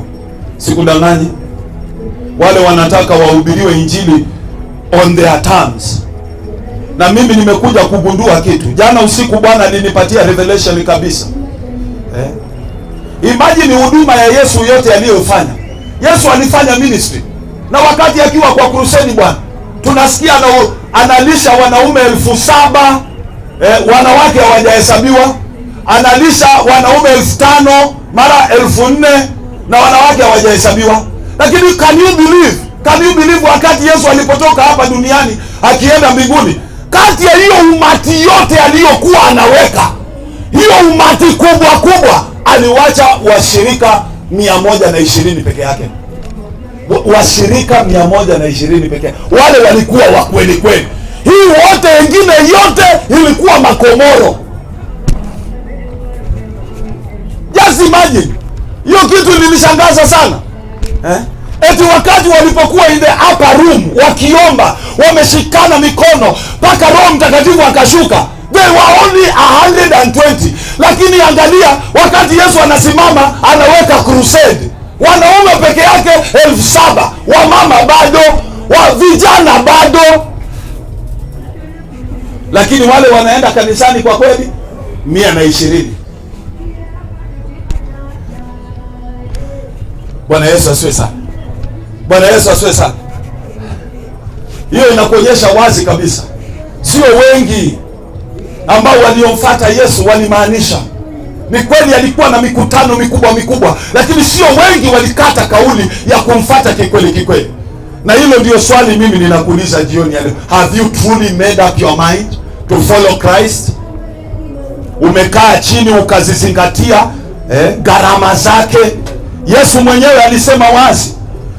Sikudanganyi. Wale wanataka wahubiriwe injili on their terms. Na mimi nimekuja kugundua kitu. Jana usiku Bwana alinipatia revelation kabisa. Imagine huduma ya Yesu yote aliyofanya. Yesu alifanya ministry. Na wakati akiwa kwa crusade bwana, tunasikia analisha wanaume 7,000, wanawake hawajahesabiwa. Analisha wanaume 5,000 mara 4,000 na wanawake hawajahesabiwa. Lakini can you believe wakati Yesu alipotoka hapa duniani akienda mbinguni, kati ya hiyo umati yote aliyokuwa anaweka, hiyo umati kubwa, aliwacha washirika 120 peke yake. Washirika 120 peke yake. Wale walikuwa wa kweli kweli. Hii wote wengine yote ilikuwa makomoro. Just imagine. Hiyo kitu lilishangaza sana. Eti wakati walipokuwa in the upper room wakiomba, wameshikana mikono mpaka Roho Mtakatifu akashuka, they were only 120. Lakini angalia, wakati Yesu anasimama anaweka crusade, wanaume peke yake 7,000, wamama bado, vijana bado. Lakini wale wanaenda kanisani kwa kweli 120. Bwana Yesu asifiwe sana. Bwana Yesu asifiwe sana. Hiyo inakuonyesha wazi kabisa, sio wengi ambao waliomfuata Yesu walimaanisha. Ni kweli alikuwa na mikutano mikubwa, lakini sio wengi walikata kauli ya kumfuata kikweli. Na hilo ndio swali mimi ninakuuliza jioni ya leo. Have you truly made up your mind to follow Christ? Umekaa chini ukazizingatia gharama zake? Yesu mwenyewe alisema wazi,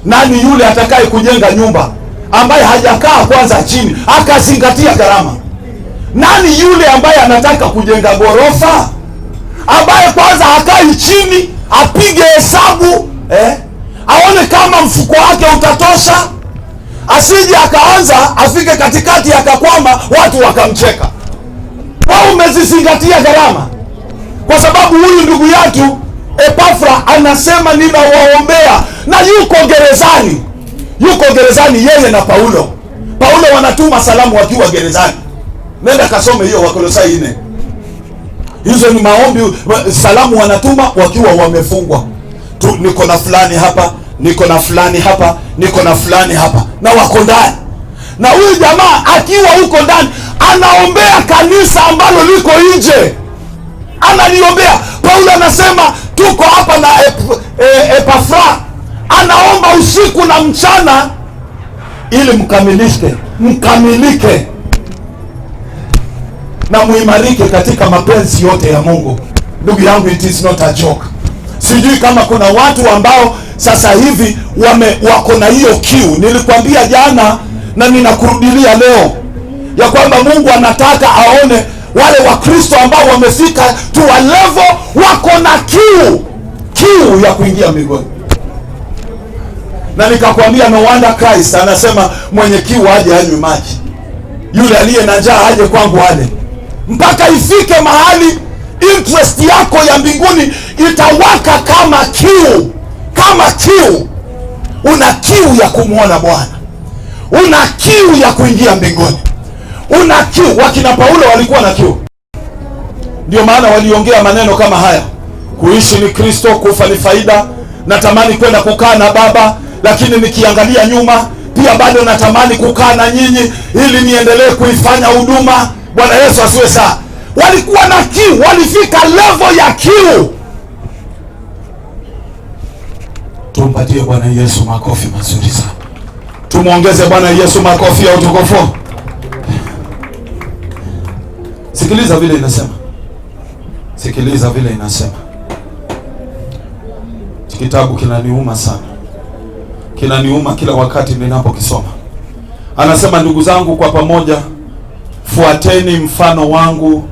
nani yule atakaye kujenga nyumba ambaye hajakaa kwanza chini akazingatia gharama? Nani yule ambaye anataka kujenga ghorofa ambaye kwanza hakai chini apige hesabu aone kama mfuko wake utatosha, asije akaanza afike katikati akakwama watu wakamcheka? Wao umezizingatia gharama, kwa sababu huyu ndugu yetu Epafra anasema ninawaombea, na yuko gerezani yeye na Paulo wanatuma salamu wakiwa gerezani. Nenda kasome hiyo Wakolosai 4. Hizo ni maombi, salamu wanatuma wakiwa wamefungwa. Niko na fulani hapa, niko na fulani hapa, niko na fulani hapa, na wako ndani. Na huyu jamaa akiwa huko ndani anaombea kanisa ambalo liko nje, analiombea. Paulo anasema tuko hapa na Epafra, anaomba usiku na mchana ili mkamilike na muimarike katika mapenzi yote ya Mungu. Ndugu yangu, it is not a joke. Sijui kama kuna watu ambao sasa hivi wako na hiyo kiu. Nilikwambia jana na ninakurudilia leo ya kwamba Mungu anataka aone wale Wakristo ambao wamefika to a level wako na kiu ya kuingia mbinguni. Na nikakwambia no wonder Christ anasema mwenye kiu aje anywe maji, yule aliye na njaa aje kwangu ale. Mpaka ifike mahali interest yako ya mbinguni itawaka kama kiu. Una kiu ya kumwona Bwana, una kiu ya kuingia mbinguni, una kiu. Wakina Paulo walikuwa na kiu, ndio maana waliongea maneno kama haya: kuishi ni Kristo, kufa ni faida. Natamani kwenda kukaa na Baba, lakini nikiangalia nyuma pia bado natamani kukaa na nyinyi ili niendelee kuifanya huduma. Bwana Yesu asiwe sana. Walikuwa na kiu, walifika level ya kiu. Tumpatie Bwana Yesu makofi mazuri sana. Tumuongeze Bwana Yesu makofi ya utukufu. Sikiliza vile inasema. Kitabu kinaniuma sana. Kinaniuma kila wakati ninapokisoma. Anasema, ndugu zangu, kwa pamoja fuateni mfano wangu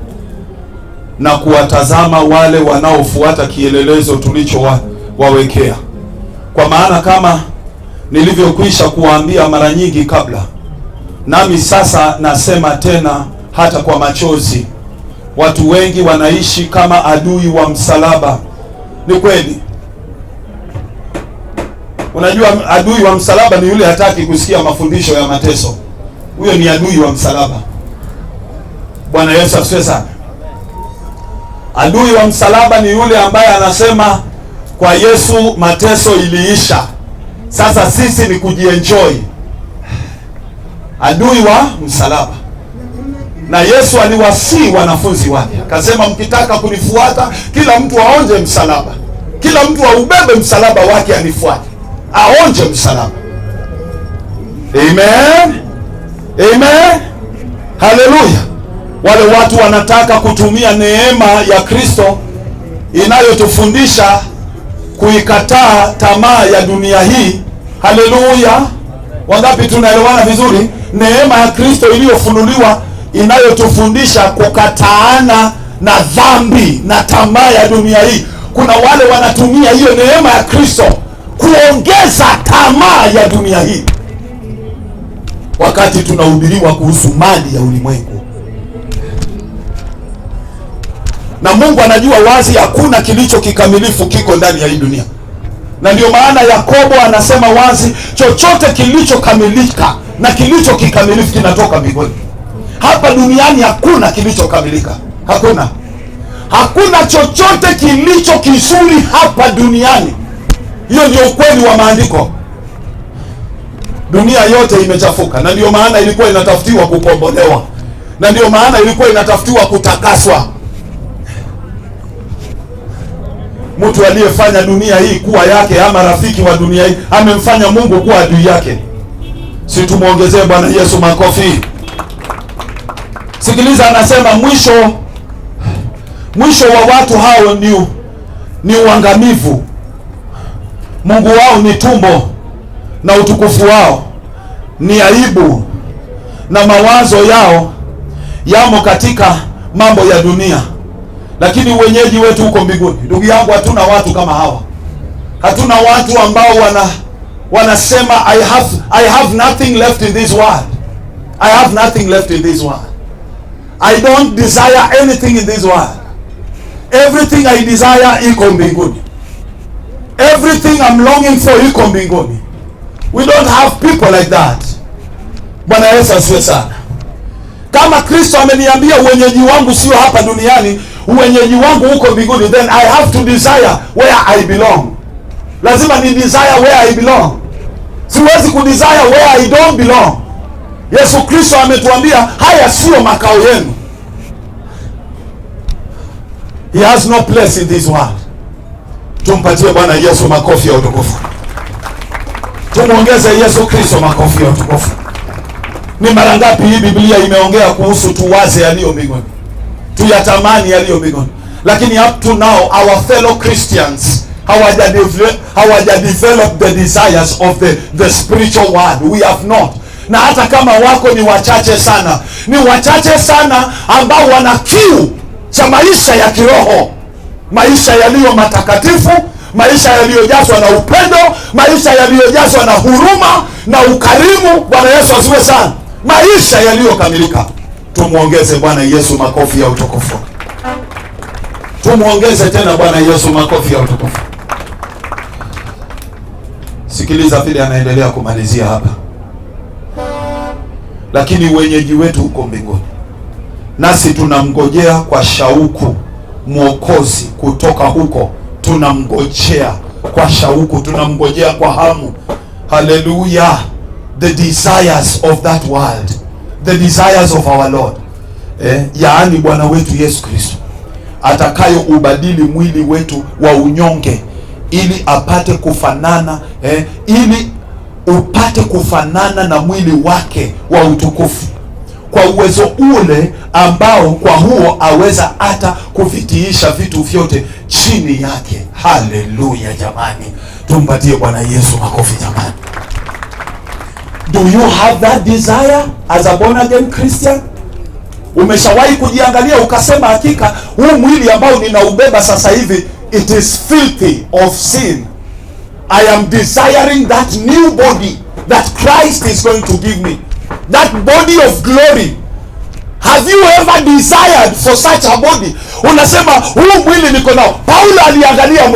na kuwatazama wale wanaofuata kielelezo tulichowawekea. Kwa maana kama nilivyokwisha kuwaambia mara nyingi kabla, nami sasa nasema tena hata kwa machozi, watu wengi wanaishi kama adui wa msalaba. Ni kweli. Unajua adui wa msalaba ni yule hataki kusikia mafundisho ya mateso. Huyo ni adui wa msalaba. Bwana Yesu asifiwe sana. Adui wa msalaba ni yule ambaye anasema kwa Yesu mateso iliisha, Sasa sisi ni kujienjoy, adui wa msalaba. Na Yesu aliwasii wanafunzi wake akasema, mkitaka kunifuata kila mtu aonje msalaba, kila mtu aubebe msalaba wake anifuate, aonje msalaba. Amen, amen, haleluya. Wale watu wanataka kutumia neema ya Kristo inayotufundisha kuikataa tamaa ya dunia hii. Haleluya, wangapi tunaelewana vizuri? Neema ya Kristo iliyofunuliwa inayotufundisha kukataana na dhambi na tamaa ya dunia hii. Kuna wale wanatumia hiyo neema ya Kristo kuongeza tamaa ya dunia hii, wakati tunahubiriwa kuhusu mali ya ulimwengu. Na Mungu anajua wazi hakuna kilicho kikamilifu kiko ndani ya hii dunia, na ndio maana Yakobo anasema wazi, chochote kilichokamilika na kilicho kikamilifu kinatoka mbinguni. Hapa duniani hakuna kilichokamilika, hakuna chochote kilicho kizuri hapa duniani. Hiyo ndio ukweli wa maandiko. Dunia yote imechafuka, na ndio maana ilikuwa inatafutiwa kukombolewa, na ndio maana ilikuwa inatafutiwa kutakaswa. Mtu aliyefanya dunia hii kuwa yake, ama rafiki wa dunia hii, amemfanya Mungu kuwa adui yake. Si tumuongezee Bwana Yesu makofi. Sikiliza, anasema mwisho wa watu hao ni uangamivu. Mungu wao ni tumbo, na utukufu wao ni aibu, na mawazo yao yamo katika mambo ya dunia, lakini wenyeji wetu huko mbinguni. Ndugu yangu, hatuna watu kama hawa. Hatuna watu ambao wanasema I have nothing left in this world. I have nothing left in this world. I don't desire anything in this world. Everything I desire iko mbinguni. Everything I'm longing for iko mbinguni. We don't have people like that. Bwana Yesu asifiwe sana. Kama Kristo ameniambia uwenyeji wangu sio hapa duniani, uwenyeji wangu huko mbinguni, then I have to desire where I belong. Lazima ni desire where I belong. Siwezi kudesire where I don't belong. Yesu Kristo ametuambia haya sio makao yenu. He has no place in this world. Tumpatie Bwana Yesu makofi ya utukufu. Tumuongeze Yesu Kristo makofi ya utukufu. Ni mara ngapi hii Biblia imeongea kuhusu tuwaze yaliyo mbinguni, tuyatamani yaliyo mbinguni, lakini up to now our fellow Christians hawajadevelop the desires of the spiritual world. We have not. Na hata kama wako ni wachache sana ambao wana kiu cha maisha ya kiroho, maisha yaliyo matakatifu, maisha yaliyojazwa na upendo, maisha yaliyojazwa na huruma na ukarimu. Bwana Yesu asifiwe sana. Maisha yaliyokamilika. Tumuongeze Bwana Yesu makofi ya utukufu. Tumuongeze tena Bwana Yesu makofi ya utukufu. Sikiliza vile anaendelea kumalizia hapa. Lakini wenyeji wetu huko mbinguni, nasi tunamngojea kwa shauku Mwokozi kutoka huko. Tunamngojea kwa shauku, tunamngojea kwa hamu. Hallelujah. The desires of that world, the desires of our Lord, yaani Bwana wetu Yesu Kristo, atakayo ubadili mwili wetu wa unyonge ili apate kufanana, ili upate kufanana na mwili wake wa utukufu, kwa uwezo ule ambao kwa huo aweza hata kuvitiisha vitu vyote chini yake. Haleluya jamani, tumpatie Bwana Yesu makofi jamani. Do you have that desire as a born again Christian? Umeshawahi kujiangalia ukasema, hakika huu mwili ambao ninaubeba sasa hivi, it is filthy of sin. I am desiring that new body that Christ is going to give me, that body of glory. Have you ever desired for such a body? Unasema huu mwili niko nao. Paulo aliangalia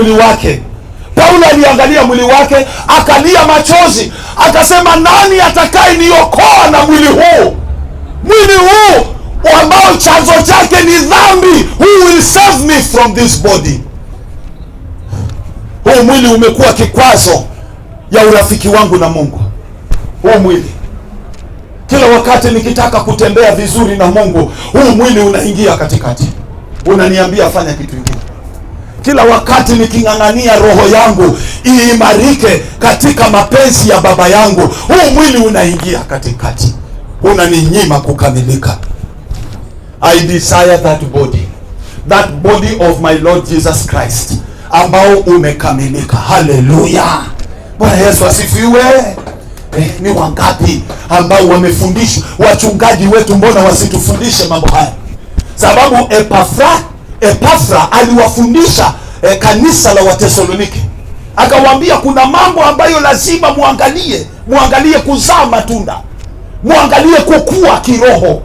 mwili wake, akalia machozi, akasema, nani atakaye niokoa na mwili huu ambao chanzo chake ni dhambi? Who will save me from this body? Huu mwili umekuwa kikwazo ya urafiki wangu na Mungu. Huu mwili, kila wakati nikitaka kutembea vizuri na Mungu, huu mwili unaingia katikati, unaniambia fanya kitu kingine. Kila wakati niking'ang'ania roho yangu iimarike katika mapenzi ya Baba yangu, huu mwili unaingia katikati, unaninyima kukamilika. I desire that body of my Lord Jesus Christ, ambao umekamilika. Haleluya, Bwana Yesu asifiwe. Ni wangapi ambao wamefundishwa? Wachungaji wetu mbona wasitufundishe mambo haya? Sababu Epafra aliwafundisha kanisa la Watesalonike, akawaambia kuna mambo ambayo lazima muangalie kuzaa matunda, muangalie kukua kiroho.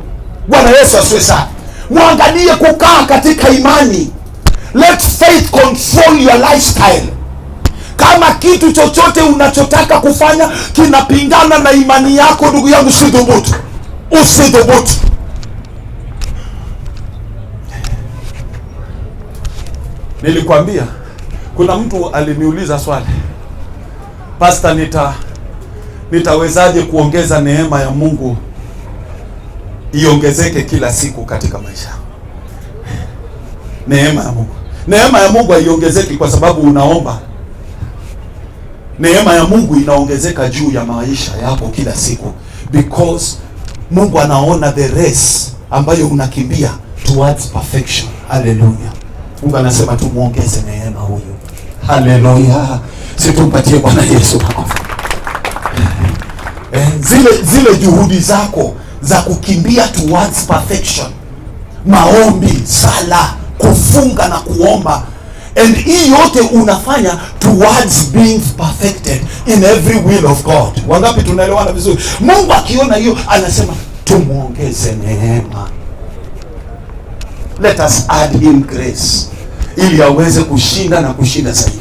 Bwana Yesu asifiwe sana. Muangalie kukaa katika imani. Let faith control your lifestyle. Kama kitu chochote unachotaka kufanya kinapingana na imani yako, ndugu yangu, usidhubutu. Nilikwambia kuna mtu aliniuliza swali, Pastor, nitawezaje kuongeza neema ya Mungu iongezeke kila siku katika maisha? Neema ya Mungu haiongezeki kwa sababu unaomba. Neema ya Mungu inaongezeka juu ya maisha yako kila siku, because Mungu anaona the race ambayo unakimbia towards perfection. Hallelujah. Mungu anasema tumuongeze neema huyu. Hallelujah. Situmpatie Bwana Yesu makofi. Zile juhudi zako za kukimbia towards perfection, maombi, sala, kufunga na kuomba, and hii yote unafanya towards being perfected in every will of God. Wangapi tunaelewana vizuri? Mungu akiona hiyo anasema tumuongeze neema. Let us add him grace, ili aweze kushinda na kushinda zaidi.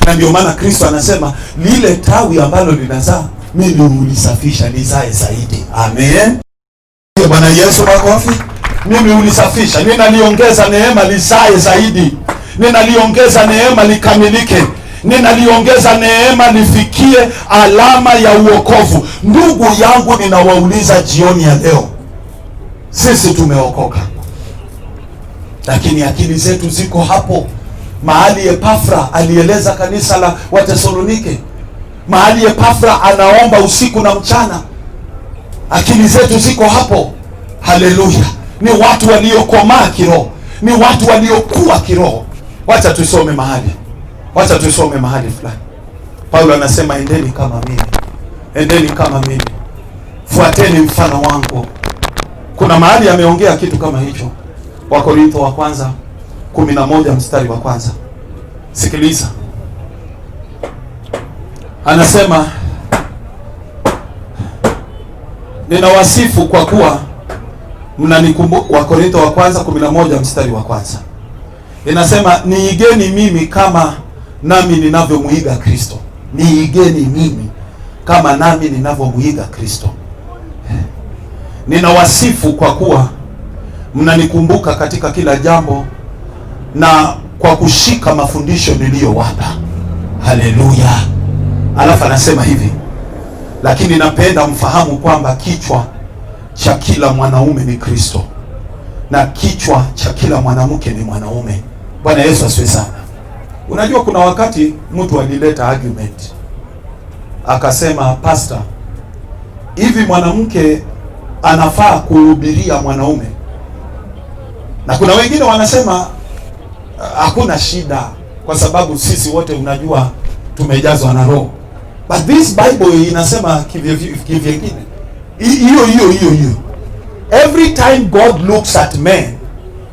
Na ndio maana Kristo anasema lile tawi ambalo linazaa, mimi ulisafisha lizae zaidi. Amen. Bwana Yesu makofi. Mimi ulisafisha, ninaliongeza neema lizae zaidi. Ninaliongeza neema likamilike. Ninaliongeza neema lifikie alama ya uokovu. Ndugu yangu, ninawauliza jioni ya leo, sisi tumeokoka, lakini akili zetu ziko hapo mahali Epafra alieleza kanisa la Watesalonike, mahali Epafra anaomba usiku na mchana. Akili zetu ziko hapo. Haleluya. Ni watu waliokomaa kiroho, ni watu waliokuwa kiroho. Wacha tusome mahali fulani. Paulo anasema endeni kama mimi, fuateni mfano wangu. Kuna mahali ameongea kitu kama hicho, Wakorintho wa kwanza 11 mstari wa kwanza. Sikiliza, anasema ninawasifu kwa kuwa mnanikumbuka. Wakorintho wa kwanza 11 mstari wa kwanza inasema niigeni mimi kama nami ninavyomuiga Kristo. Niigeni mimi kama nami ninavyomuiga Kristo. Ninawasifu kwa kuwa mnanikumbuka katika kila jambo na kwa kushika mafundisho niliyowapa. Haleluya. Alafu anasema hivi, lakini napenda mfahamu kwamba kichwa cha kila mwanaume ni Kristo, na kichwa cha kila mwanamke ni mwanaume. Bwana Yesu asifiwe sana. Unajua kuna wakati mtu alileta argument akasema, Pastor, hivi mwanamke anafaa kuhubiria mwanaume? Na kuna wengine wanasema hakuna shida kwa sababu sisi wote unajua tumejazwa na Roho. But this Bible inasema kivyengine. Hiyo. Every time God looks at men,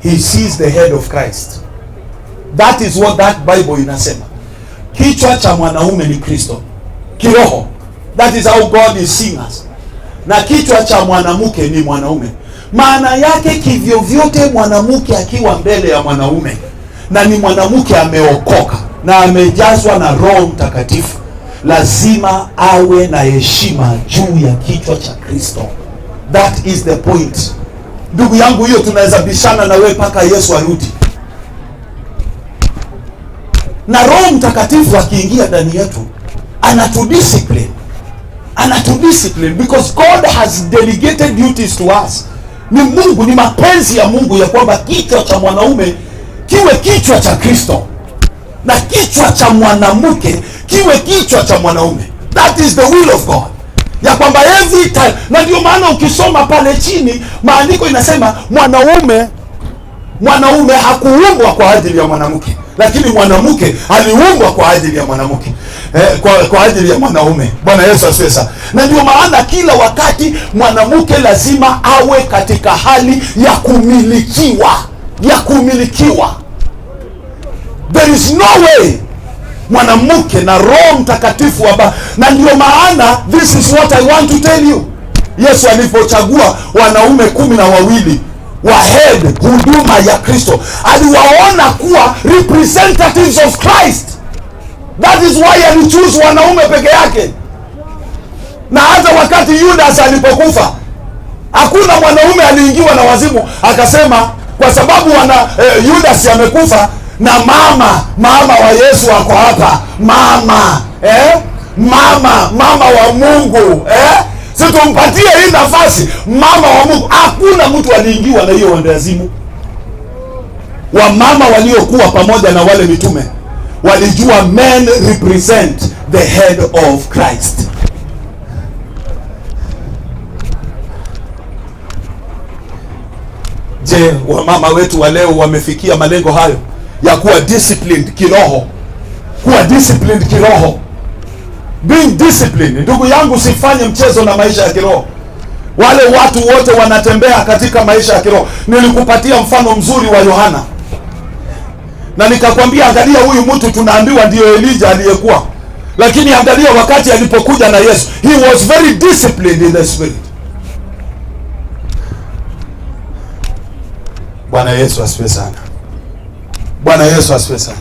he sees the head of Christ. That is what that Bible inasema. Kichwa cha mwanaume ni Kristo kiroho. That is how God is seeing us. Na kichwa cha mwanamke ni mwanaume. Maana yake kivyo vyote mwanamke akiwa mbele ya mwanaume na ni mwanamke ameokoka na amejazwa na Roho Mtakatifu, lazima awe na heshima juu ya kichwa cha Kristo. That is the point. Ndugu yangu, hiyo tunaweza bishana na wewe mpaka Yesu arudi. Na Roho Mtakatifu akiingia ndani yetu, anatudiscipline because God has delegated duties to us. Ni Mungu, ni mapenzi ya Mungu ya kwamba kichwa cha mwanaume kiwe kichwa cha Kristo na kichwa cha mwanamke kiwe kichwa cha mwanaume. That is the will of God, ya kwamba every time. Na ndio maana ukisoma pale chini maandiko inasema mwanaume hakuumbwa kwa ajili ya mwanamke, lakini mwanamke aliumbwa kwa ajili ya mwanamke, kwa ajili ya mwanaume. Bwana Yesu asifiwe. Na ndio maana kila wakati mwanamke lazima awe katika hali ya kumilikiwa. There is no way mwanamke na Roho Mtakatifu na ndio maana this is what I want to tell you. Yesu alipochagua wanaume 12 wa head huduma ya Kristo, aliwaona kuwa representatives of Christ. That is why alichoose wanaume peke yake. Na hata wakati Judas alipokufa, hakuna mwanaume aliingiwa na wazimu akasema kwa sababu Judas amekufa na mama wa Yesu wako hapa, mama wa Mungu, situmpatie hii nafasi, mama wa Mungu. Hakuna mtu aliingiwa na hiyo wandazimu. Wamama waliokuwa pamoja na wale mitume walijua men represent the head of Christ. Je, wamama wetu wa leo wamefikia malengo hayo ya kuwa disciplined kiroho? Being disciplined. Ndugu yangu, usifanye mchezo na maisha ya kiroho. Wale watu wote wanatembea katika maisha ya kiroho. Nilikupatia mfano mzuri wa Yohana, na nikakwambia angalia, huyu mtu tunaambiwa ndio Elijah aliyekuwa, lakini angalia wakati alipokuja na Yesu, he was very disciplined in the spirit. Bwana Yesu asifiwe sana. Bwana Yesu asifiwe sana.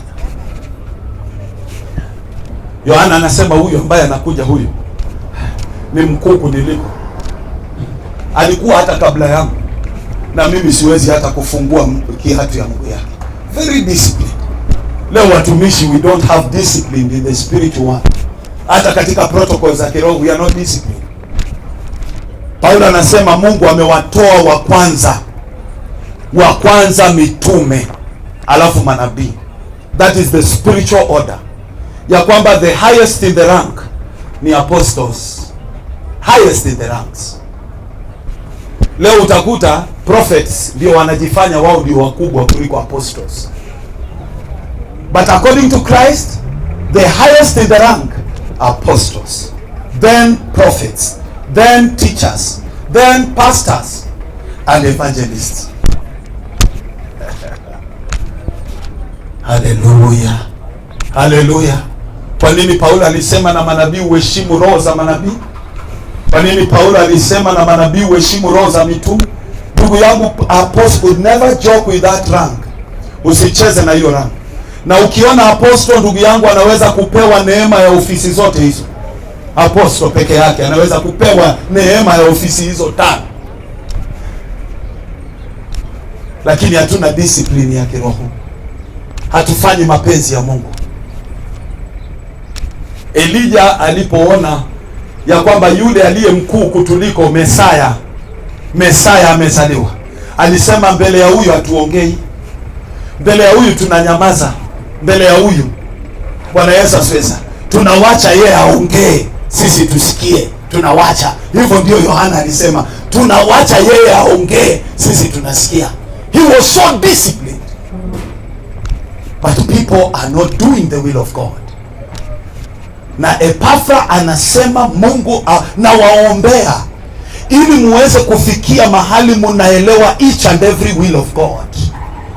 Yohana anasema huyu ambaye anakuja, huyu ni mkuu kuniliko, alikuwa hata kabla yangu, na mimi siwezi hata kufungua kiatu ya mguu yake. Very disciplined. Leo watumishi, we don't have discipline in the spiritual one. Hata katika protocols za kiroho we are not disciplined. Paulo anasema Mungu amewatoa wa kwanza mitume, alafu manabii. That is the spiritual order, ya kwamba the highest in the rank ni apostles, highest in the ranks. Leo utakuta prophets ndio wanajifanya wao ndio wakubwa kuliko apostles, but according to Christ the highest in the rank apostles, then prophets, then teachers, then pastors and evangelists. Haleluya, haleluya. Kwa nini Paulo alisema na manabii uheshimu roho za manabii? Kwa nini Paulo alisema na manabii uheshimu roho za mitume? Ndugu yangu, apostle would never joke with that rank. Usicheze na hiyo rank. Na ukiona apostle, ndugu yangu, anaweza kupewa neema ya ofisi zote hizo. Apostle peke yake anaweza kupewa neema ya ofisi hizo 5. Lakini hatuna discipline ya kiroho. Hatufanyi mapenzi ya Mungu. Elijah alipoona ya kwamba yule aliye mkuu kutuliko Mesaya amezaliwa, alisema mbele ya huyu hatuongei, mbele ya huyu tunanyamaza, mbele ya huyu, Bwana Yesu asifiwe, tunawacha yeye aongee, sisi tusikie, tunawacha. Hivyo ndio Yohana alisema, tunawacha yeye aongee, sisi tunasikia. He was so disciplined. But people are not doing the will of God. Na Epafra anasema Mungu na waombea ili muweze kufikia mahali munaelewa each and every will of God,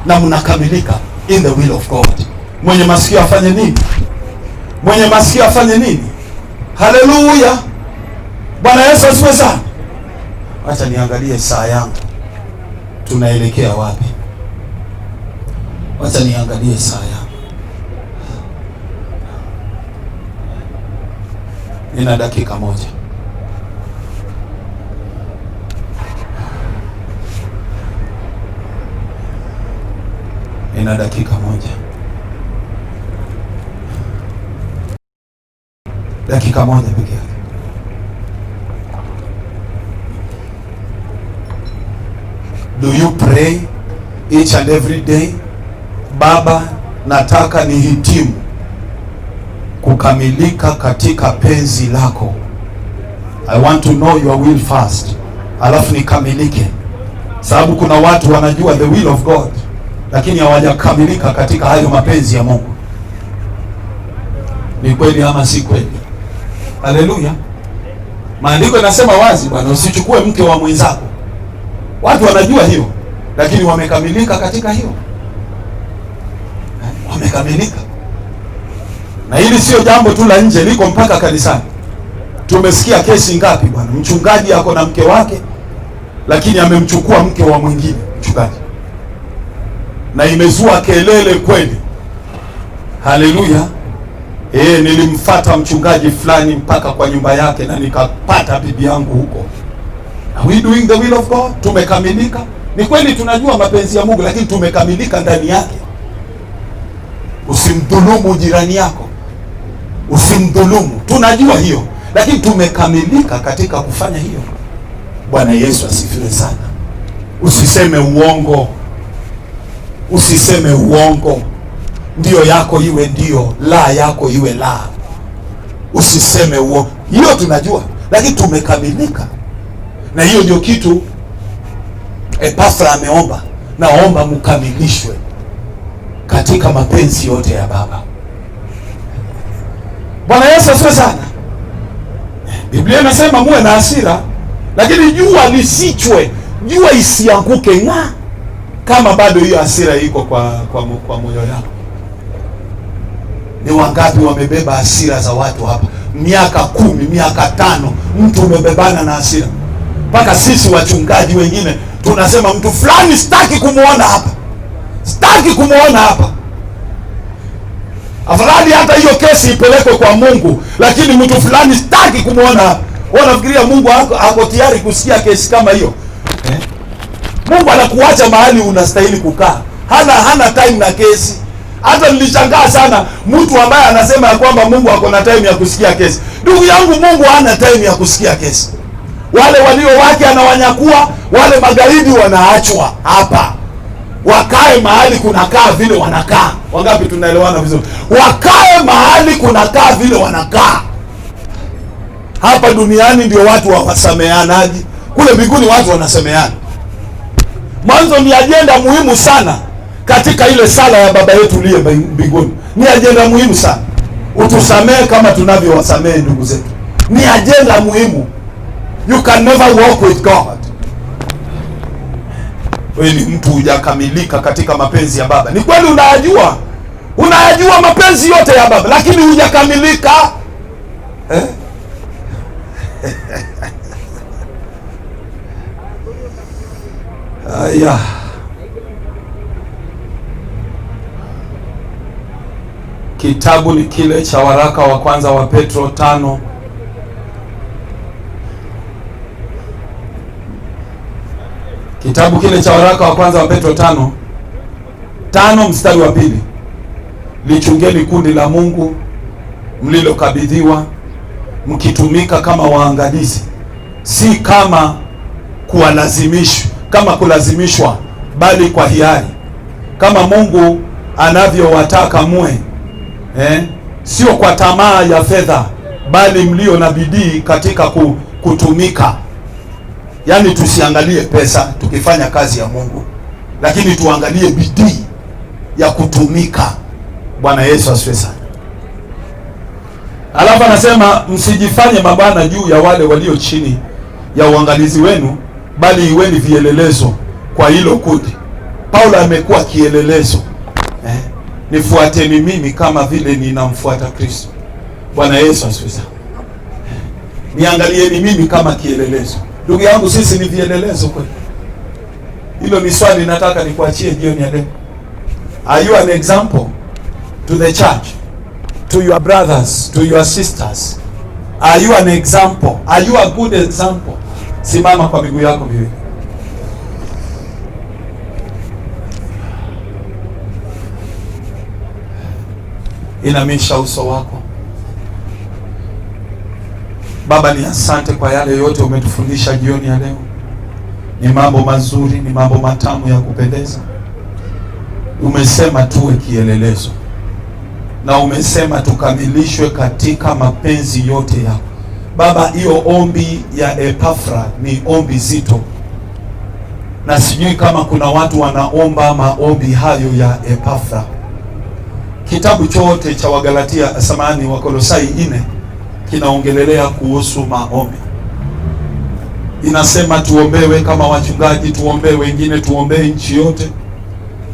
na mnakamilika in the will of God. Mwenye masikio afanye nini? Mwenye masikio afanye nini? Haleluya. Bwana Yesu asifiwe sana. Acha niangalie saa yangu, tunaelekea wapi? Acha niangalie saa yangu. Nina dakika moja. dakika moja peke yake. Do you pray each and every day? Baba, nataka nihitimu kukamilika katika penzi lako. I want to know your will first, alafu nikamilike. Sababu kuna watu wanajua the will of God, lakini hawajakamilika katika hayo mapenzi ya Mungu. Ni kweli ama si kweli? Haleluya. Maandiko yanasema wazi bwana, usichukue mke wa mwenzako. Watu wanajua hiyo, lakini wamekamilika katika hiyo? Wamekamilika. Na hili sio jambo tu la nje, liko mpaka kanisani. Tumesikia kesi ngapi bwana, mchungaji ako na mke wake lakini amemchukua mke wa mwingine mchungaji, na imezua kelele kweli. Haleluya. Nilimfuata mchungaji fulani mpaka kwa nyumba yake na nikapata bibi yangu huko. Are we doing the will of God? Tumekamilika? Ni kweli tunajua mapenzi ya Mungu, lakini tumekamilika ndani yake? Usimdhulumu jirani yako, usimdhulumu. Tunajua hiyo, lakini tumekamilika katika kufanya hiyo? Bwana Yesu asifiwe sana. Usiseme uongo, usiseme uongo. Ndio yako iwe ndio, la yako iwe la. Usiseme uongo. Hiyo tunajua, lakini tumekamilika. Na hiyo ndio kitu Epafra ameomba, naomba mkamilishwe katika mapenzi yote ya Baba. Bwana Yesu asifiwe sana. Biblia inasema muwe na hasira, lakini jua lisichwe, jua isianguke kama bado hiyo hasira iko kwa moyo wako. Ni wangapi wamebeba hasira za watu hapa? Miaka 10, miaka 5, mtu umebebana na hasira. Mpaka sisi wachungaji wengine tunasema mtu fulani sitaki kumuona hapa, sitaki kumuona hapa. Afadhali hata hiyo kesi ipelekwe kwa Mungu, lakini mtu fulani sitaki kumuona hapa. Wanafikiria Mungu ako tayari kusikia kesi kama hiyo? Mungu anakuacha mahali unastahili kukaa. Hana time na kesi. Hata nilishangaa sana mtu ambaye anasema ya kwamba Mungu ako na time ya kusikia kesi. Ndugu yangu, Mungu hana time ya kusikia kesi. Wale walio wake anawanyakua, wale magaidi wanaachwa hapa. Wakae mahali kunakaa vile wanakaa. Wangapi tunaelewana vizuri? Wakae mahali kunakaa vile wanakaa. Hapa duniani ndio watu hawasameanaji. Kule mbinguni watu wanasameana. Mwanzo ni ajenda muhimu sana katika ile sala ya Baba yetu uliye mbinguni. Ni ajenda muhimu sana. Utusamehe kama tunavyowasamehe ndugu zetu. Ni ajenda muhimu. You can never walk with God. Wewe ni mtu hujakamilika katika mapenzi ya Baba. Ni kweli unayajua mapenzi yote ya Baba, lakini hujakamilika. Aya. Kitabu ni kile cha waraka wa kwanza wa Petro 5. Kitabu kile cha waraka wa kwanza wa Petro 5 mstari wa 2. Lichungeni kundi la Mungu mlilokabidhiwa, mkitumika kama waangalizi, si kama kulazimishwa, bali kwa hiari, kama Mungu anavyowataka muwe, sio kwa tamaa ya fedha, bali mlio na bidii katika kutumika. Yaani tusiangalie pesa tukifanya kazi ya Mungu, lakini tuangalie bidii ya kutumika. Bwana Yesu asifiwe sana. Alafu anasema msijifanye mabwana juu ya wale walio chini ya uangalizi wenu, bali iweni vielelezo kwa hilo kundi. Paulo amekuwa kielelezo. Nifuateni mimi kama vile ninamfuata Kristo. Bwana Yesu asifiwe sana. Niangalieni mimi kama kielelezo. Ndugu yangu, sisi ni vielelezo kweli? Hilo ni swali nataka nikuachie jioni ya leo. Are you an example to the church, to your brothers, to your sisters? Are you an example? Are you a good example? Simama kwa miguu yako miwili. Inamisha uso wako. Baba, ni asante kwa yale yote umetufundisha jioni ya leo. Ni mambo mazuri, ni mambo matamu ya kupendeza. Umesema tuwe kielelezo, na umesema tukamilishwe katika mapenzi yote yako. Baba, hiyo ombi ya Epafra ni ombi zito, na sijui kama kuna watu wanaomba maombi hayo ya Epafra. Kitabu chote cha Wagalatia, samahani, Wakolosai 4 kinaongelelea kuhusu maombi. Inasema tuombewe kama wachungaji, tuombee wengine, tuombee nchi yote.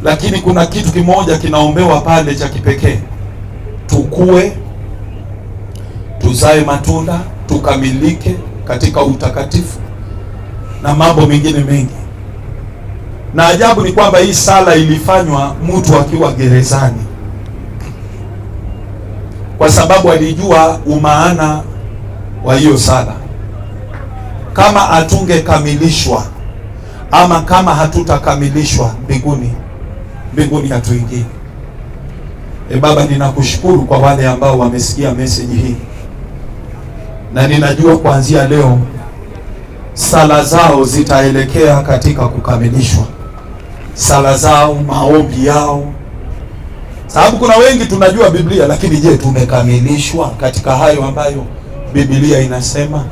Lakini kuna kitu kimoja kinaombewa pale cha kipekee: tukue, tuzae matunda, tukamilike katika utakatifu na mambo mengine mengi. Na ajabu ni kwamba hii sala ilifanywa mtu akiwa gerezani, kwa sababu alijua umaana wa hiyo sala. Kama atungekamilishwa ama kama hatutakamilishwa mbinguni hatuingii. Baba, ninakushukuru kwa wale ambao wamesikia message hii, na ninajua kuanzia leo sala zao zitaelekea katika kukamilishwa. Sala zao, maombi yao, sababu kuna wengi tunajua Biblia, lakini je, tumekamilishwa katika hayo ambayo Biblia inasema?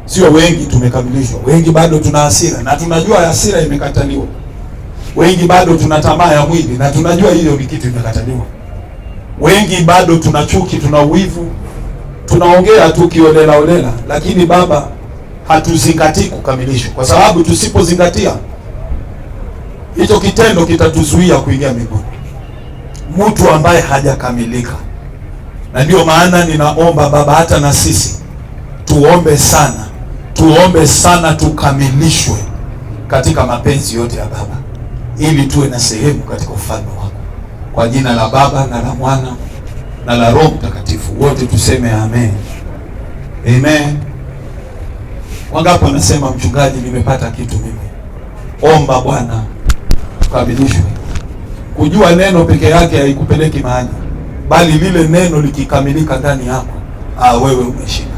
Sio wengi tumekamilishwa. Wengi bado tuna hasira, na tunajua hasira imekataliwa. Wengi bado tuna tamaa ya mwili, na tunajua hiyo ni kitu imekataliwa. Wengi bado tuna chuki, tuna uwivu, tunaongea tu kiolela olela, lakini Baba, hatuzingatii kukamilishwa, kwa sababu tusipozingatia hicho kitendo kitatuzuia kuingia mbinguni. Mtu ambaye hajakamilika. Na ndio maana ninaomba Baba, hata na sisi tuombe sana tukamilishwe katika mapenzi yote ya Baba, ili tuwe na sehemu katika ufalme wako. Kwa jina la Baba na la Mwana na la Roho Mtakatifu, wote tuseme amen. Amen. Wangapi wanasema, mchungaji, nimepata kitu mimi? Omba Bwana tukamilishwe. Kujua neno peke yake haikupeleki mahali, bali lile neno likikamilika ndani yako, wewe umeshinda.